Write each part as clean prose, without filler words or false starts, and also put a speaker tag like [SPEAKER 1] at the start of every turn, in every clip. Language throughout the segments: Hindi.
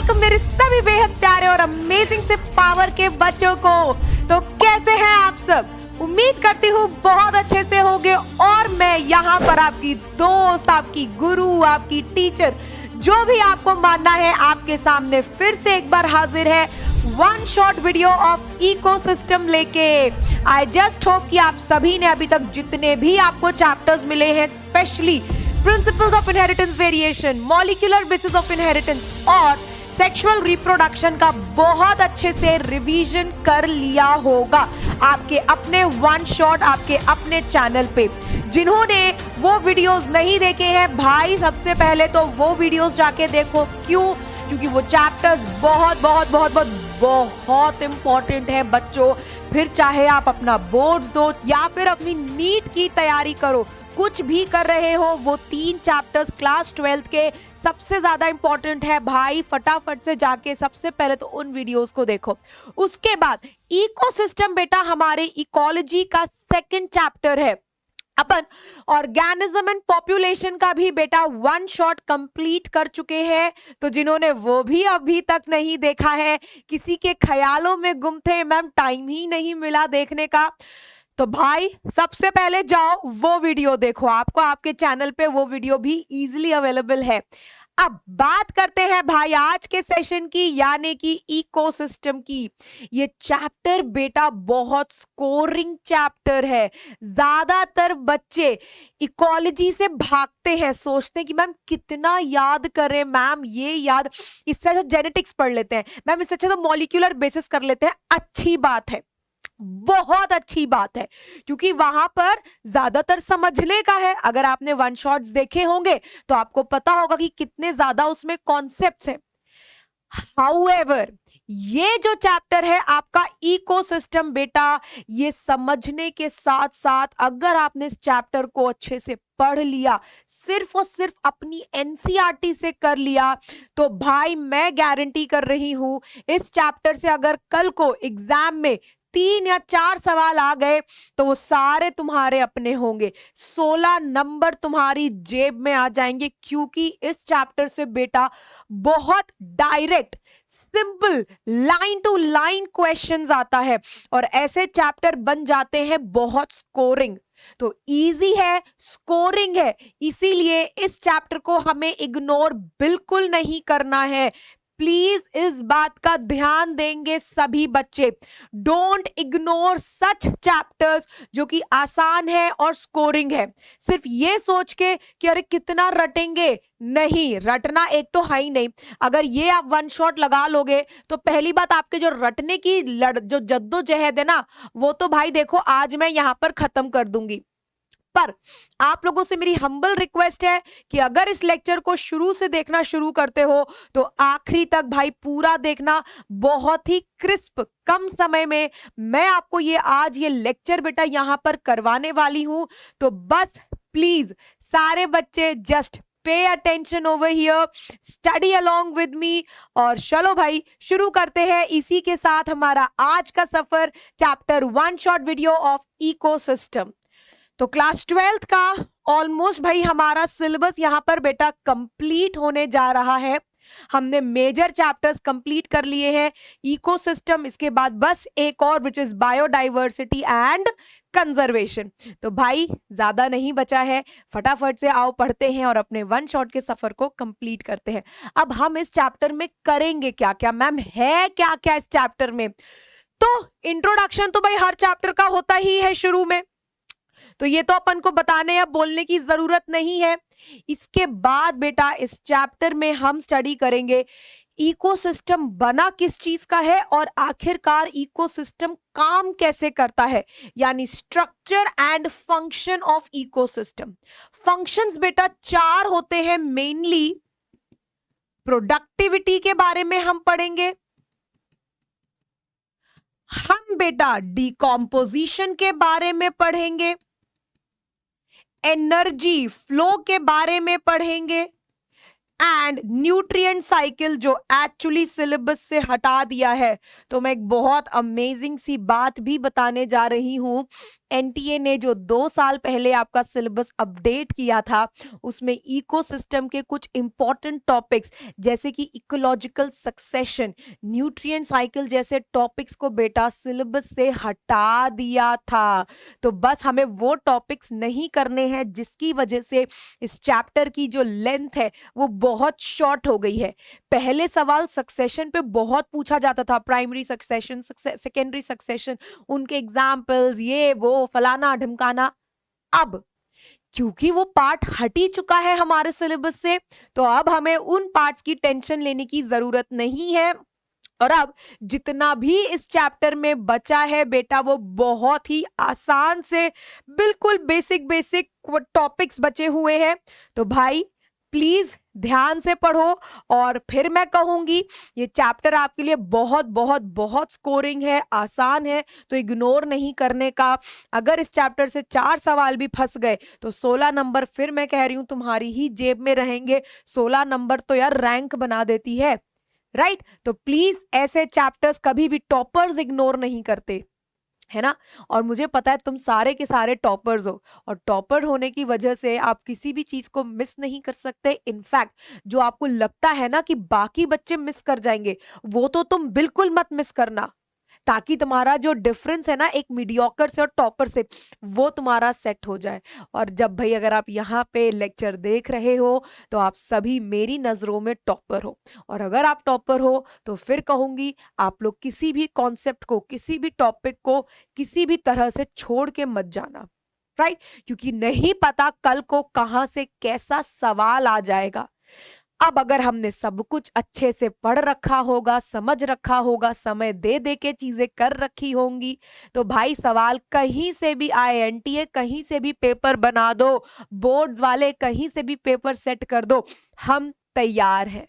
[SPEAKER 1] वेलकम मेरे सभी बेहद प्यारे और अमेजिंग से पावर के बच्चों को। तो कैसे हैं आप सब? उम्मीद करती हूँ बहुत अच्छे से होंगे। और मैं यहाँ पर आपकी दोस्त, आपकी गुरु, आपकी टीचर, जो भी आपको मानना है, आपके सामने फिर से एक बार हाजिर है one shot video of ecosystem लेके। आई जस्ट होप कि आप सभी ने अभी तक जितने भी आपको चैप्टर्स मिले हैं, specially principles of inheritance variation, molecular basis of inheritance और सेक्सुअल रिप्रोडक्शन का बहुत अच्छे से रिवीजन कर लिया होगा आपके अपने वन शॉट, आपके अपने चैनल पे। जिन्होंने वो वीडियोस नहीं देखे हैं भाई, सबसे पहले तो वो वीडियोस जाके देखो। क्यों? क्योंकि वो चैप्टर्स बहुत बहुत बहुत बहुत बहुत इंपॉर्टेंट है बच्चों। फिर चाहे आप अपना बोर्ड्स दो या फिर अपनी नीट की तैयारी करो, कुछ भी कर रहे हो, वो 3 चैप्टर्स क्लास 12th के सबसे ज्यादा इंपॉर्टेंट है भाई। फटाफट से जाके सबसे पहले तो उन वीडियोस को देखो। उसके बाद इकोसिस्टम बेटा हमारे इकोलॉजी का सेकंड चैप्टर है। अपन ऑर्गेनिज्म एंड पॉपुलेशन का भी बेटा वन शॉट कंप्लीट कर चुके हैं। तो जिन्होंने वो भी अभी तक नहीं देखा है, किसी के ख्यालों में गुम थे, मैम टाइम ही नहीं मिला देखने का, तो भाई सबसे पहले जाओ वो वीडियो देखो। आपको आपके चैनल पे वो वीडियो भी इजीली अवेलेबल है। अब बात करते हैं भाई आज के सेशन की, यानी कि इकोसिस्टम की। ये चैप्टर बेटा बहुत स्कोरिंग चैप्टर है। ज्यादातर बच्चे इकोलॉजी से भागते हैं, सोचते हैं कि मैम कितना याद करें, मैम ये याद, इससे अच्छा जेनेटिक्स पढ़ लेते हैं, मैम इससे अच्छा तो मॉलिक्यूलर बेसिस कर लेते हैं। अच्छी बात है, बहुत अच्छी बात है, क्योंकि वहां पर ज्यादातर समझने का है। अगर आपने वन शॉट्स देखे होंगे तो आपको पता होगा कि कितने ज्यादा उसमें कॉन्सेप्ट्स हैं। हाउएवर, ये जो चैप्टर है आपका इकोसिस्टम बेटा, ये समझने के साथ साथ अगर आपने इस चैप्टर को अच्छे से पढ़ लिया, सिर्फ और सिर्फ अपनी एनसीईआरटी से कर लिया, तो भाई मैं गारंटी कर रही हूं इस चैप्टर से अगर कल को एग्जाम में 3 या 4 सवाल आ गए तो वो सारे तुम्हारे अपने होंगे। 16 नंबर तुम्हारी जेब में आ जाएंगे, क्योंकि इस चैप्टर से बेटा बहुत direct, simple, line to line questions आता है और ऐसे चैप्टर बन जाते हैं बहुत स्कोरिंग। तो इजी है, स्कोरिंग है, इसीलिए इस चैप्टर को हमें इग्नोर बिल्कुल नहीं करना है। प्लीज इस बात का ध्यान देंगे सभी बच्चे। डोंट इग्नोर सच चैप्टर्स जो कि आसान है और स्कोरिंग है, सिर्फ ये सोच के कि अरे कितना रटेंगे। नहीं, रटना एक तो है ही नहीं। अगर ये आप वन शॉट लगा लोगे तो पहली बात, आपके जो रटने की जो जद्दोजहद है ना, वो तो भाई देखो आज मैं यहां पर खत्म कर दूंगी। पर आप लोगों से मेरी हम्बल रिक्वेस्ट है कि अगर इस लेक्चर को शुरू से देखना शुरू करते हो तो आखिरी तक भाई पूरा देखना। बहुत ही क्रिस्प कम समय में मैं आपको आज ये लेक्चर बेटा यहां पर करवाने वाली हूं। तो बस प्लीज सारे बच्चे just pay attention over here, study along with me. और चलो भाई शुरू करते हैं इसी के साथ हमारा आज का सफर, chapter one shot video of ecosystem. तो क्लास 12th का ऑलमोस्ट भाई हमारा सिलेबस यहां पर बेटा कंप्लीट होने जा रहा है। हमने मेजर चैप्टर्स कंप्लीट कर लिए हैं, इकोसिस्टम, इसके बाद बस एक और which is biodiversity and conservation. तो भाई ज्यादा नहीं बचा है, फटाफट से आओ पढ़ते हैं और अपने वन शॉट के सफर को कंप्लीट करते हैं। अब हम इस चैप्टर में करेंगे क्या क्या, मैम है क्या क्या इस चैप्टर में? तो इंट्रोडक्शन तो भाई हर चैप्टर का होता ही है शुरू में, तो ये तो अपन को बताने या बोलने की जरूरत नहीं है। इसके बाद बेटा इस चैप्टर में हम स्टडी करेंगे इकोसिस्टम बना किस चीज का है और आखिरकार इकोसिस्टम काम कैसे करता है, यानी structure and function of ecosystem. Functions बेटा 4 होते हैं मेनली। प्रोडक्टिविटी के बारे में हम पढ़ेंगे, हम बेटा डिकॉम्पोजिशन के बारे में पढ़ेंगे, एनर्जी फ्लो के बारे में पढ़ेंगे, एंड न्यूट्रिएंट साइकिल जो एक्चुअली सिलेबस से हटा दिया है। तो मैं एक बहुत अमेजिंग सी बात भी बताने जा रही हूँ। एनटीए ने जो 2 साल पहले आपका सिलेबस अपडेट किया था, उसमें इकोसिस्टम के कुछ इंपॉर्टेंट टॉपिक्स जैसे कि इकोलॉजिकल सक्सेशन, न्यूट्रिएंट साइकिल जैसे टॉपिक्स को बेटा सिलेबस से हटा दिया था। तो बस हमें वो टॉपिक्स नहीं करने हैं जिसकी वजह से इस चैप्टर की जो लेंथ है वो बहुत शॉर्ट हो गई है। पहले सवाल सक्सेशन पे बहुत पूछा जाता था, प्राइमरी सक्सेशन, सेकेंडरी सक्सेशन, उनके एग्जाम्पल्स, ये वो फलाना ढिमकाना। अब क्योंकि वो पार्ट हट ही चुका है हमारे सिलेबस से, तो अब हमें उन पार्ट्स की टेंशन लेने की जरूरत नहीं है। और अब जितना भी इस चैप्टर में बचा है बेटा, वो बहुत ही आसान से बिल्कुल बेसिक बेसिक टॉपिक्स बचे हुए हैं। तो भाई प्लीज ध्यान से पढ़ो। और फिर मैं कहूंगी ये चैप्टर आपके लिए बहुत बहुत बहुत स्कोरिंग है, आसान है, तो इग्नोर नहीं करने का। अगर इस चैप्टर से 4 सवाल भी फंस गए तो 16 नंबर फिर मैं कह रही हूं तुम्हारी ही जेब में रहेंगे। 16 नंबर तो यार रैंक बना देती है, राइट? तो प्लीज ऐसे चैप्टर्स कभी भी टॉपर्स इग्नोर नहीं करते, है ना? और मुझे पता है तुम सारे के सारे टॉपर्स हो, और टॉपर होने की वजह से आप किसी भी चीज को मिस नहीं कर सकते। इनफैक्ट जो आपको लगता है ना कि बाकी बच्चे मिस कर जाएंगे, वो तो तुम बिल्कुल मत मिस करना, ताकि तुम्हारा जो डिफरेंस है ना एक मीडियोकर से और टॉपर से, वो तुम्हारा सेट हो जाए। और जब भाई अगर आप यहाँ पे लेक्चर देख रहे हो तो आप सभी मेरी नजरों में टॉपर हो। और अगर आप टॉपर हो तो फिर कहूंगी आप लोग किसी भी कॉन्सेप्ट को, किसी भी टॉपिक को किसी भी तरह से छोड़ के मत जाना, राइट? क्योंकि नहीं पता कल को कहां से कैसा सवाल आ जाएगा। अब अगर हमने सब कुछ अच्छे से पढ़ रखा होगा, समझ रखा होगा, समय दे दे के चीजें कर रखी होंगी, तो भाई सवाल कहीं से भी आए, एनटीए कहीं से भी पेपर बना दो, बोर्ड्स वाले कहीं से भी पेपर सेट कर दो, हम तैयार हैं।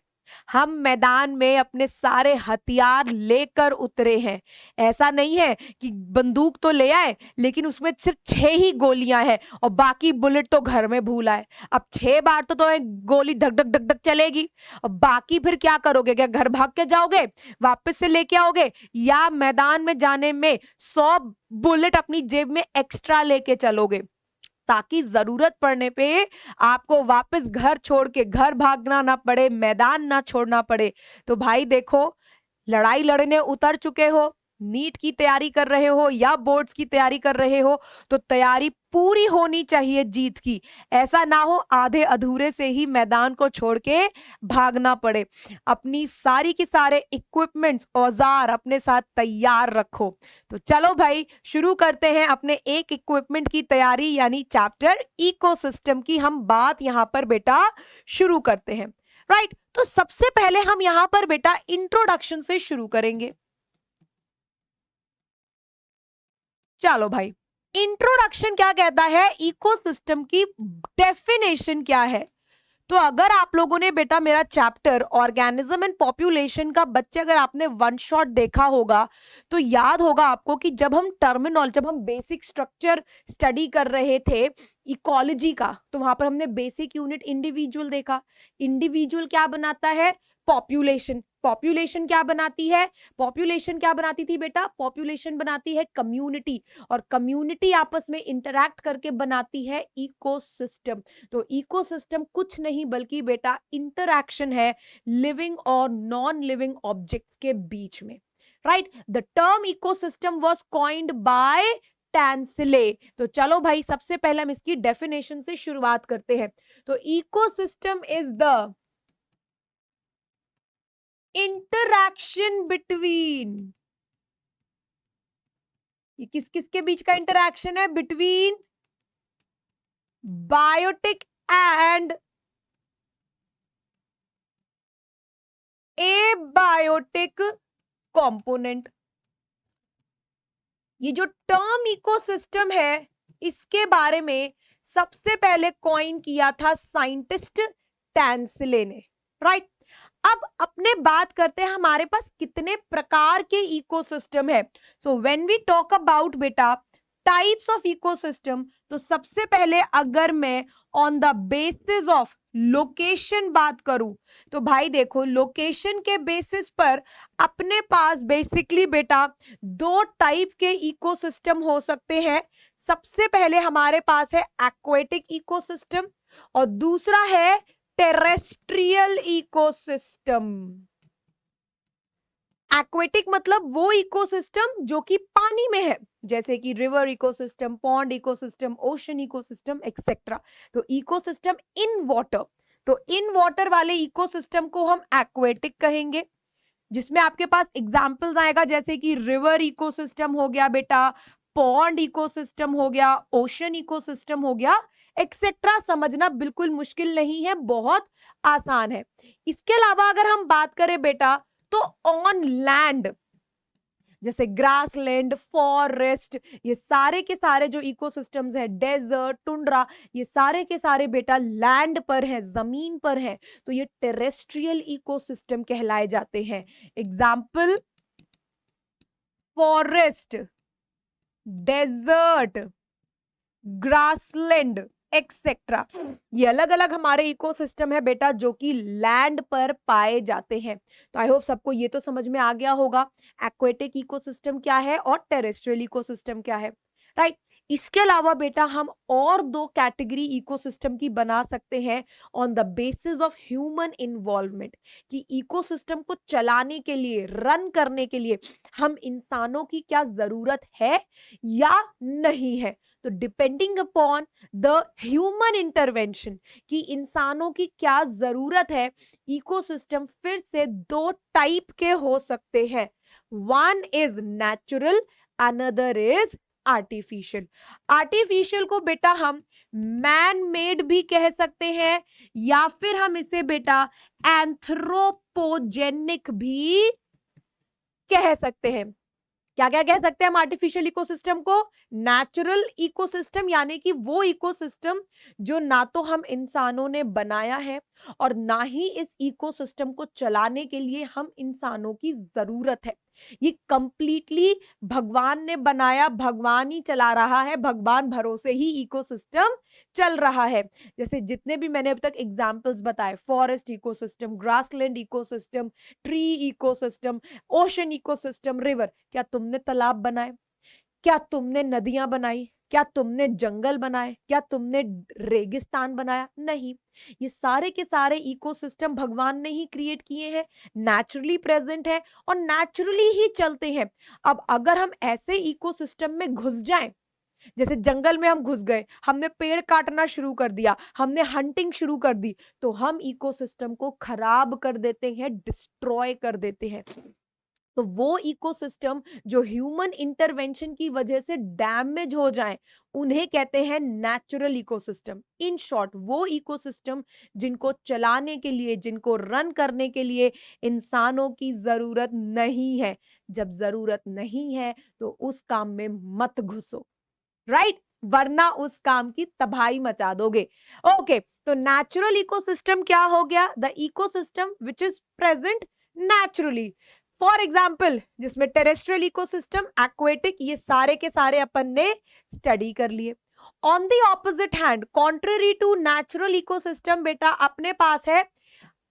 [SPEAKER 1] हम मैदान में अपने सारे हथियार लेकर उतरे हैं। ऐसा नहीं है कि बंदूक तो ले आए लेकिन उसमें सिर्फ 6 ही गोलियां हैं और बाकी बुलेट तो घर में भूल आए। अब 6 बार तो तुम्हें गोली धक धक धक धक चलेगी, और बाकी फिर क्या करोगे? क्या घर भाग के जाओगे, वापस से लेके आओगे, या मैदान में जाने में 100 बुलेट अपनी जेब में एक्स्ट्रा लेके चलोगे, ताकि जरूरत पड़ने पे आपको वापस घर छोड़ के घर भागना ना पड़े, मैदान ना छोड़ना पड़े। तो भाई देखो, लड़ाई लड़ने उतर चुके हो, नीट की तैयारी कर रहे हो या बोर्ड्स की तैयारी कर रहे हो, तो तैयारी पूरी होनी चाहिए जीत की। ऐसा ना हो आधे अधूरे से ही मैदान को छोड़ के भागना पड़े। अपनी सारी की सारे इक्विपमेंट्स, औजार अपने साथ तैयार रखो। तो चलो भाई शुरू करते हैं अपने एक इक्विपमेंट की तैयारी, यानी चैप्टर इकोसिस्टम की हम बात यहां पर बेटा शुरू करते हैं, राइट? तो सबसे पहले हम यहां पर बेटा इंट्रोडक्शन से शुरू करेंगे। चलो भाई, इंट्रोडक्शन क्या कहता है, इकोसिस्टम की डेफिनेशन क्या है? तो अगर आप लोगों ने बेटा मेरा चैप्टर ऑर्गेनिज्म एंड पॉपुलेशन का बच्चे अगर आपने वन शॉट देखा होगा तो याद होगा आपको कि जब हम बेसिक स्ट्रक्चर स्टडी कर रहे थे इकोलॉजी का, तो वहां पर हमने बेसिक यूनिट इंडिविजुअल देखा। इंडिविजुअल क्या बनाता है? पॉपुलेशन। पॉपुलेशन क्या बनाती है? पॉपुलेशन क्या बनाती थी बेटा? पॉपुलेशन बनाती है कम्युनिटी, और कम्युनिटी आपस में इंटरैक्ट करके बनाती है इकोसिस्टम। तो इकोसिस्टम कुछ नहीं बल्कि बेटा इंटरैक्शन है लिविंग और नॉन लिविंग ऑब्जेक्ट्स के बीच में, right? The term ecosystem was coined by Tansley. तो चलो भाई सबसे पहले हम इसकी डेफिनेशन से शुरुआत करते हैं। तो ecosystem is the interaction between, ये किस किस के बीच का इंटरैक्शन है? Between biotic and abiotic component. ये जो टर्म इकोसिस्टम है इसके बारे में सबसे पहले कॉइन किया था साइंटिस्ट टैंसले ने, राइट? अब अपने बात करते हैं हमारे पास कितने प्रकार के इकोसिस्टम है। So when we talk about बेटा टाइप्स ऑफ इकोसिस्टम, तो सबसे पहले अगर मैं on the basis of location बात करूं तो भाई देखो, लोकेशन के बेसिस पर अपने पास बेसिकली बेटा दो टाइप के इकोसिस्टम हो सकते हैं। सबसे पहले हमारे पास है एक्वेटिक इकोसिस्टम और दूसरा है टेरेस्ट्रियल इकोसिस्टम। एक्वेटिक मतलब वो इकोसिस्टम जो कि पानी में है, जैसे कि river ecosystem, pond ecosystem, ocean ecosystem etcetera. तो इकोसिस्टम इन वाटर, तो इन वाटर वाले इकोसिस्टम को हम एक्वेटिक कहेंगे, जिसमें आपके पास एग्जांपल्स आएगा जैसे कि रिवर इकोसिस्टम हो गया बेटा, पॉन्ड इकोसिस्टम हो गया, ओशन इकोसिस्टम हो गया एक्सेट्रा। समझना बिल्कुल मुश्किल नहीं है, बहुत आसान है। इसके अलावा अगर हम बात करें बेटा तो ऑन लैंड, जैसे ग्रास लैंड, फॉरेस्ट, ये सारे के सारे जो इकोसिस्टम्स है, डेजर्ट, टुंड्रा, ये सारे के सारे बेटा लैंड पर है, जमीन पर है, तो ये टेरेस्ट्रियल इकोसिस्टम कहलाए जाते हैं। Example forest, desert, grassland etcetera, ये अलग अलग हमारे इकोसिस्टम है बेटा जो कि लैंड पर पाए जाते हैं। तो आई होप सबको ये तो समझ में आ गया होगा एक्वेटिक इकोसिस्टम क्या है और टेरेस्ट्रियल इकोसिस्टम क्या है, राइट। इसके अलावा बेटा हम और दो कैटेगरी इकोसिस्टम की बना सकते हैं on the basis of human involvement, कि इकोसिस्टम को चलाने के लिए, रन करने के लिए हम इंसानों की क्या जरूरत है या नहीं है। तो depending upon the human intervention, कि इंसानों की क्या जरूरत है, इकोसिस्टम फिर से दो टाइप के हो सकते हैं। One is natural, another is artificial. Artificial को बेटा हम मैन मेड भी कह सकते हैं, या फिर हम इसे बेटा एंथ्रोपोजेनिक भी कह सकते हैं। क्या क्या कह सकते हैं हम आर्टिफिशियल इकोसिस्टम को? नेचुरल इकोसिस्टम यानी कि वो इकोसिस्टम जो ना तो हम इंसानों ने बनाया है और ना ही इस इकोसिस्टम को चलाने के लिए हम इंसानों की जरूरत है। ये कंप्लीटली भगवान ने बनाया, भगवान ही चला रहा है, भगवान भरोसे ही इकोसिस्टम चल रहा है। जैसे जितने भी मैंने अब तक एग्जांपल्स बताए, forest ecosystem, grassland ecosystem, tree ecosystem, ocean ecosystem, river, क्या तुमने तालाब बनाए? क्या तुमने नदियां बनाई? क्या तुमने जंगल बनाए? क्या तुमने रेगिस्तान बनाया? नहीं, ये सारे के सारे इकोसिस्टम भगवान ने ही क्रिएट किए हैं, नेचुरली प्रेजेंट है और नेचुरली ही चलते हैं। अब अगर हम ऐसे इकोसिस्टम में घुस जाएं, जैसे जंगल में हम घुस गए, हमने पेड़ काटना शुरू कर दिया, हमने हंटिंग शुरू कर दी, तो हम इकोसिस्टम को खराब कर देते हैं, डिस्ट्रॉय कर देते हैं। तो वो इकोसिस्टम जो ह्यूमन इंटरवेंशन की वजह से डैमेज हो जाए, उन्हें कहते हैं नेचुरल इकोसिस्टम। इन शॉर्ट, वो इकोसिस्टम जिनको चलाने के लिए, जिनको रन करने के लिए इंसानों की जरूरत नहीं है। जब जरूरत नहीं है तो उस काम में मत घुसो, राइट, वरना उस काम की तबाही मचा दोगे। ओके, तो नेचुरल इकोसिस्टम क्या हो गया? The ecosystem which is present naturally. For example, जिसमें टेरेस्ट्रियल इकोसिस्टम, एक्वेटिक, ये सारे के सारे अपन ने स्टडी कर लिए। On the opposite hand, contrary to natural ecosystem बेटा अपने पास है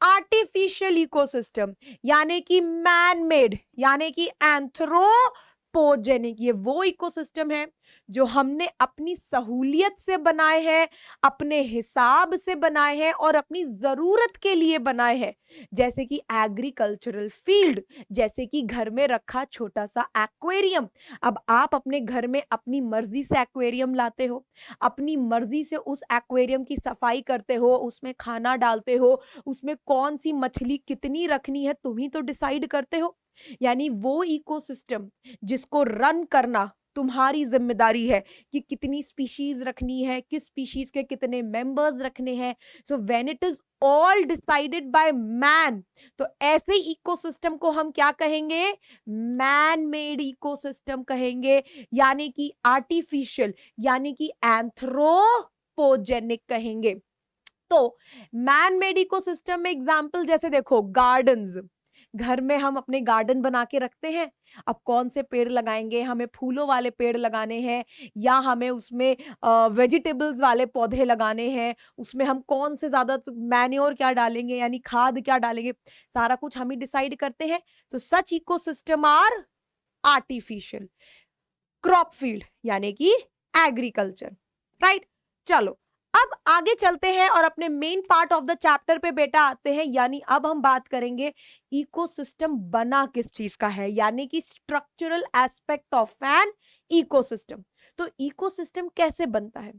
[SPEAKER 1] आर्टिफिशियल इकोसिस्टम, यानी कि मैन मेड, यानी कि एंथ्रोपोजेनिक। ये वो इकोसिस्टम है जो हमने अपनी सहूलियत से बनाए हैं, अपने हिसाब से बनाए हैं और अपनी जरूरत के लिए बनाए हैं। जैसे कि एग्रीकल्चरल फील्ड, जैसे कि घर में रखा छोटा सा एक्वेरियम। अब आप अपने घर में अपनी मर्जी से एक्वेरियम लाते हो, अपनी मर्जी से उस एक्वेरियम की सफाई करते हो, उसमें खाना डालते हो, उसमें कौन सी मछली कितनी रखनी है तुम ही तो डिसाइड करते हो। यानी वो इकोसिस्टम जिसको रन करना तुम्हारी जिम्मेदारी है, कि कितनी स्पीशीज रखनी है, किस स्पीशीज के कितने मेंबर्स रखने हैं। So when it is all decided by man, तो ऐसे इकोसिस्टम को हम क्या कहेंगे? मैन मेड इकोसिस्टम कहेंगे, यानी कि आर्टिफिशियल, यानी कि एंथ्रोपोजेनिक कहेंगे। तो मैन मेड इकोसिस्टम में एग्जांपल जैसे देखो, गार्डन्स, घर में हम अपने गार्डन बना के रखते हैं। अब कौन से पेड़ लगाएंगे, हमें फूलों वाले पेड़ लगाने हैं या हमें उसमें वेजिटेबल्स वाले पौधे लगाने हैं, उसमें हम कौन से ज़्यादा मैन्योर क्या डालेंगे यानी खाद क्या डालेंगे, सारा कुछ हम ही डिसाइड करते हैं। तो such ecosystem are artificial. Crop field यानी कि एग्रीकल्चर, राइट। चलो अब आगे चलते हैं और अपने main part of the chapter पे बेटा आते हैं, यानी अब हम बात करेंगे इकोसिस्टम बना किस चीज का है, यानी कि structural aspect of an ecosystem. तो इकोसिस्टम कैसे बनता है,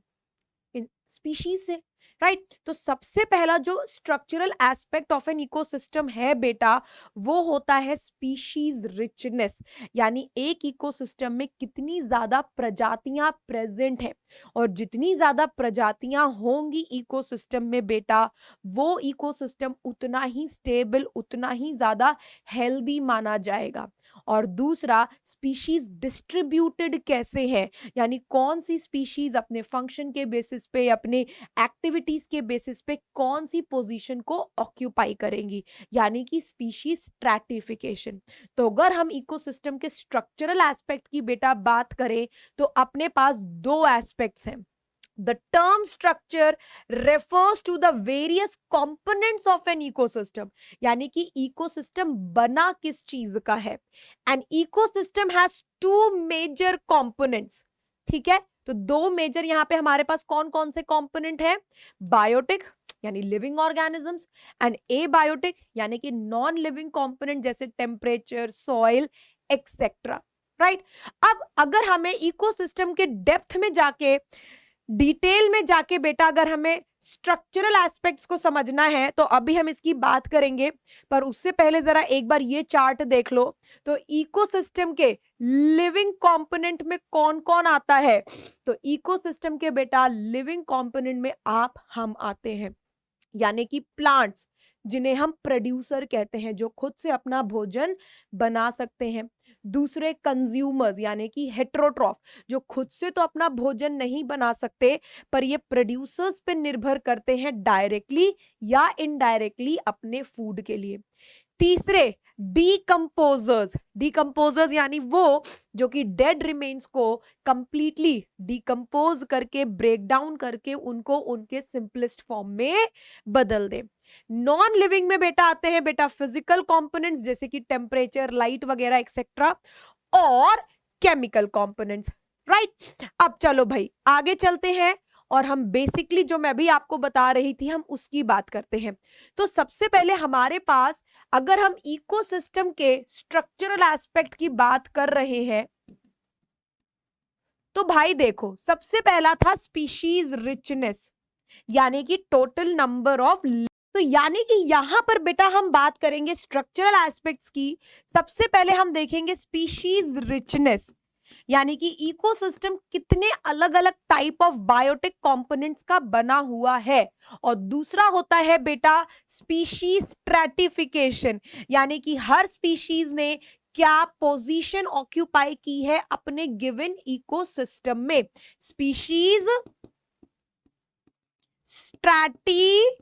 [SPEAKER 1] इन स्पीशीज से, राइट। तो सबसे पहला जो structural aspect of an ecosystem है बेटा, वो होता है स्पीशीज रिचनेस, यानी एक इकोसिस्टम में कितनी ज्यादा प्रजातियां प्रेजेंट हैं, और जितनी ज्यादा प्रजातियां होंगी इकोसिस्टम में बेटा, वो इकोसिस्टम उतना ही स्टेबल, उतना ही ज्यादा हेल्दी माना जाएगा। और दूसरा, स्पीशीज डिस्ट्रीब्यूटेड कैसे है, यानी कौन सी स्पीशीज अपने फंक्शन के बेसिस पे, अपने एक्टिविटीज के बेसिस पे कौन सी पोजीशन को ऑक्यूपाई करेंगी, यानी कि स्पीशीज स्ट्रैटिफिकेशन। तो अगर हम इकोसिस्टम के स्ट्रक्चरल एस्पेक्ट की बेटा बात करें तो अपने पास दो एस्पेक्ट्स हैं। The term structure refers to the various components of an ecosystem, यानी कि इकोसिस्टम बना किस चीज का है। An ecosystem has two major components, ठीक है। तो दो मेजर यहाँ पे हमारे पास कौन कौन से कंपोनेंट है, बायोटिक यानी लिविंग ऑर्गेनिजम्स एंड एबायोटिक यानी कि नॉन लिविंग कंपोनेंट जैसे टेम्परेचर, सॉइल एक्सेट्रा, राइट। अब अगर हमें इकोसिस्टम के डेप्थ में जाके, डिटेल में जाके बेटा अगर हमें स्ट्रक्चरल एस्पेक्ट्स को समझना है तो अभी हम इसकी बात करेंगे, पर उससे पहले जरा एक बार ये चार्ट देख लो। तो इकोसिस्टम के लिविंग कंपोनेंट में कौन कौन आता है, तो इकोसिस्टम के बेटा लिविंग कंपोनेंट में आप हम आते हैं, यानी कि प्लांट्स जिन्हें हम प्रोड्यूसर कहते हैं, जो खुद से अपना भोजन बना सकते हैं। दूसरे कंज्यूमर्स यानी कि हेटेरोट्रॉफ, जो खुद से तो अपना भोजन नहीं बना सकते पर ये प्रोड्यूसर्स पे निर्भर करते हैं डायरेक्टली या इनडायरेक्टली अपने फूड के लिए। तीसरे डीकंपोजर्स, डीकंपोजर्स यानी वो जो कि डेड रिमेन्स को कंप्लीटली डीकंपोज करके, ब्रेक डाउन करके उनको उनके सिंपलेस्ट फॉर्म में बदल दे। नॉन लिविंग में बेटा आते हैं बेटा फिजिकल कंपोनेंट्स जैसे कि टेम्परेचर, लाइट वगैरह एक्सेट्रा, और केमिकल कंपोनेंट्स, राइट। अब चलो भाई आगे चलते हैं और हम बेसिकली जो मैं भी आपको बता रही थी हम उसकी बात करते हैं। तो सबसे पहले हमारे पास, अगर हम इकोसिस्टम के स्ट्रक्चरल एस्पेक्ट की बात कर रहे हैं तो भाई देखो, सबसे पहला था स्पीशीज रिचनेस, यानी कि टोटल नंबर ऑफ। तो यानी कि यहां पर बेटा हम बात करेंगे स्ट्रक्चरल एस्पेक्ट्स की। सबसे पहले हम देखेंगे स्पीशीज रिचनेस, यानी कि इकोसिस्टम कितने अलग अलग टाइप ऑफ बायोटिक कंपोनेंट्स का बना हुआ है। और दूसरा होता है बेटा स्पीशीज स्ट्रैटिफिकेशन, यानी कि हर स्पीशीज ने क्या पोजीशन ऑक्यूपाई की है अपने गिवन इकोसिस्टम में। स्पीशीज स्ट्रैटिफिकेशन,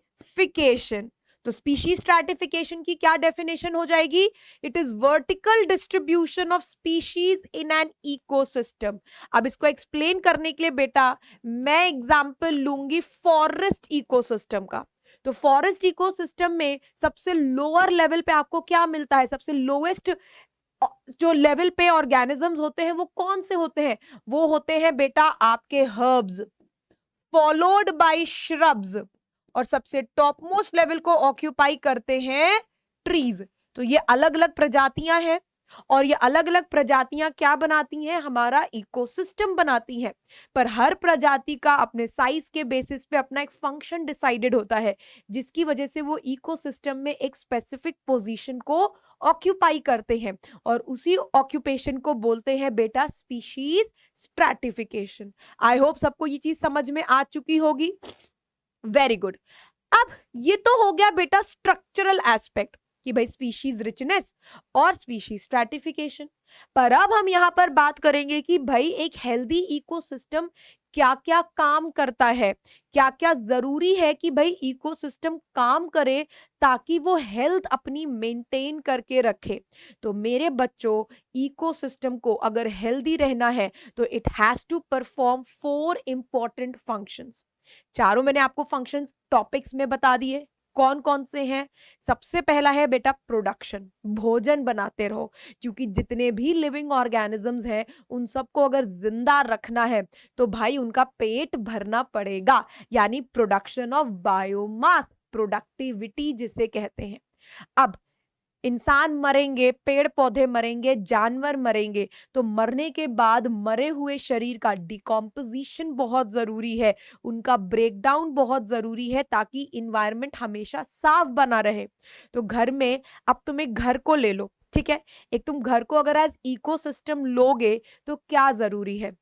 [SPEAKER 1] तो स्पीशीज स्ट्रैटिफिकेशन की क्या डेफिनेशन हो जाएगी, it is vertical distribution of species in an ecosystem. अब इसको एक्सप्लेन करने के लिए बेटा मैं एग्जांपल लूंगी फॉरेस्ट इकोसिस्टम का। तो फॉरेस्ट इकोसिस्टम में सबसे लोअर लेवल पे आपको क्या मिलता है, सबसे लोएस्ट जो लेवल पे ऑर्गेनिजम्स होते हैं वो कौन से होते हैं, वो होते हैं बेटा आपके हर्ब्स, फॉलोड बाय श्रब्स, और सबसे टॉप मोस्ट लेवल को ऑक्यूपाई करते हैं ट्रीज। तो ये अलग अलग प्रजातियां हैं और ये अलग अलग प्रजातियां क्या बनाती हैं, हमारा इकोसिस्टम बनाती हैं। पर हर प्रजाति का अपने साइज के बेसिस पे अपना एक फंक्शन डिसाइडेड होता है, जिसकी वजह से वो इकोसिस्टम में एक स्पेसिफिक पोजीशन को ऑक्यूपाई करते हैं, और उसी ऑक्यूपेशन को बोलते हैं बेटा स्पीशीज स्ट्रैटिफिकेशन। आई होप सबको ये चीज समझ में आ चुकी होगी। Very good. अब ये तो हो गया बेटा स्ट्रक्चरल एस्पेक्ट कि भाई स्पीशीज रिचनेस और स्पीशीज स्ट्रैटिफिकेशन। पर अब हम यहां पर बात करेंगे कि भाई एक हेल्दी इकोसिस्टम क्या क्या काम करता है, क्या क्या जरूरी है कि भाई इकोसिस्टम काम करे ताकि वो हेल्थ अपनी मेंटेन करके रखे। तो मेरे बच्चों, इकोसिस्टम को अगर हेल्दी रहना है तो it has to perform 4 important functions. चारों मैंने आपको फंक्शंस टॉपिक्स में बता दिए, कौन कौन से हैं। सबसे पहला है बेटा प्रोडक्शन, भोजन बनाते रहो, क्योंकि जितने भी लिविंग ऑर्गेनिजम्स हैं उन सबको अगर जिंदा रखना है तो भाई उनका पेट भरना पड़ेगा, यानी प्रोडक्शन ऑफ बायोमास, प्रोडक्टिविटी जिसे कहते हैं। अब इंसान मरेंगे, पेड़ पौधे मरेंगे, जानवर मरेंगे, तो मरने के बाद मरे हुए शरीर का डिकॉम्पोजिशन बहुत जरूरी है, उनका ब्रेकडाउन बहुत जरूरी है ताकि इन्वायरमेंट हमेशा साफ बना रहे। तो घर में, अब तुम एक घर को ले लो, ठीक है, एक तुम घर को अगर एज इकोसिस्टम लोगे तो क्या जरूरी है।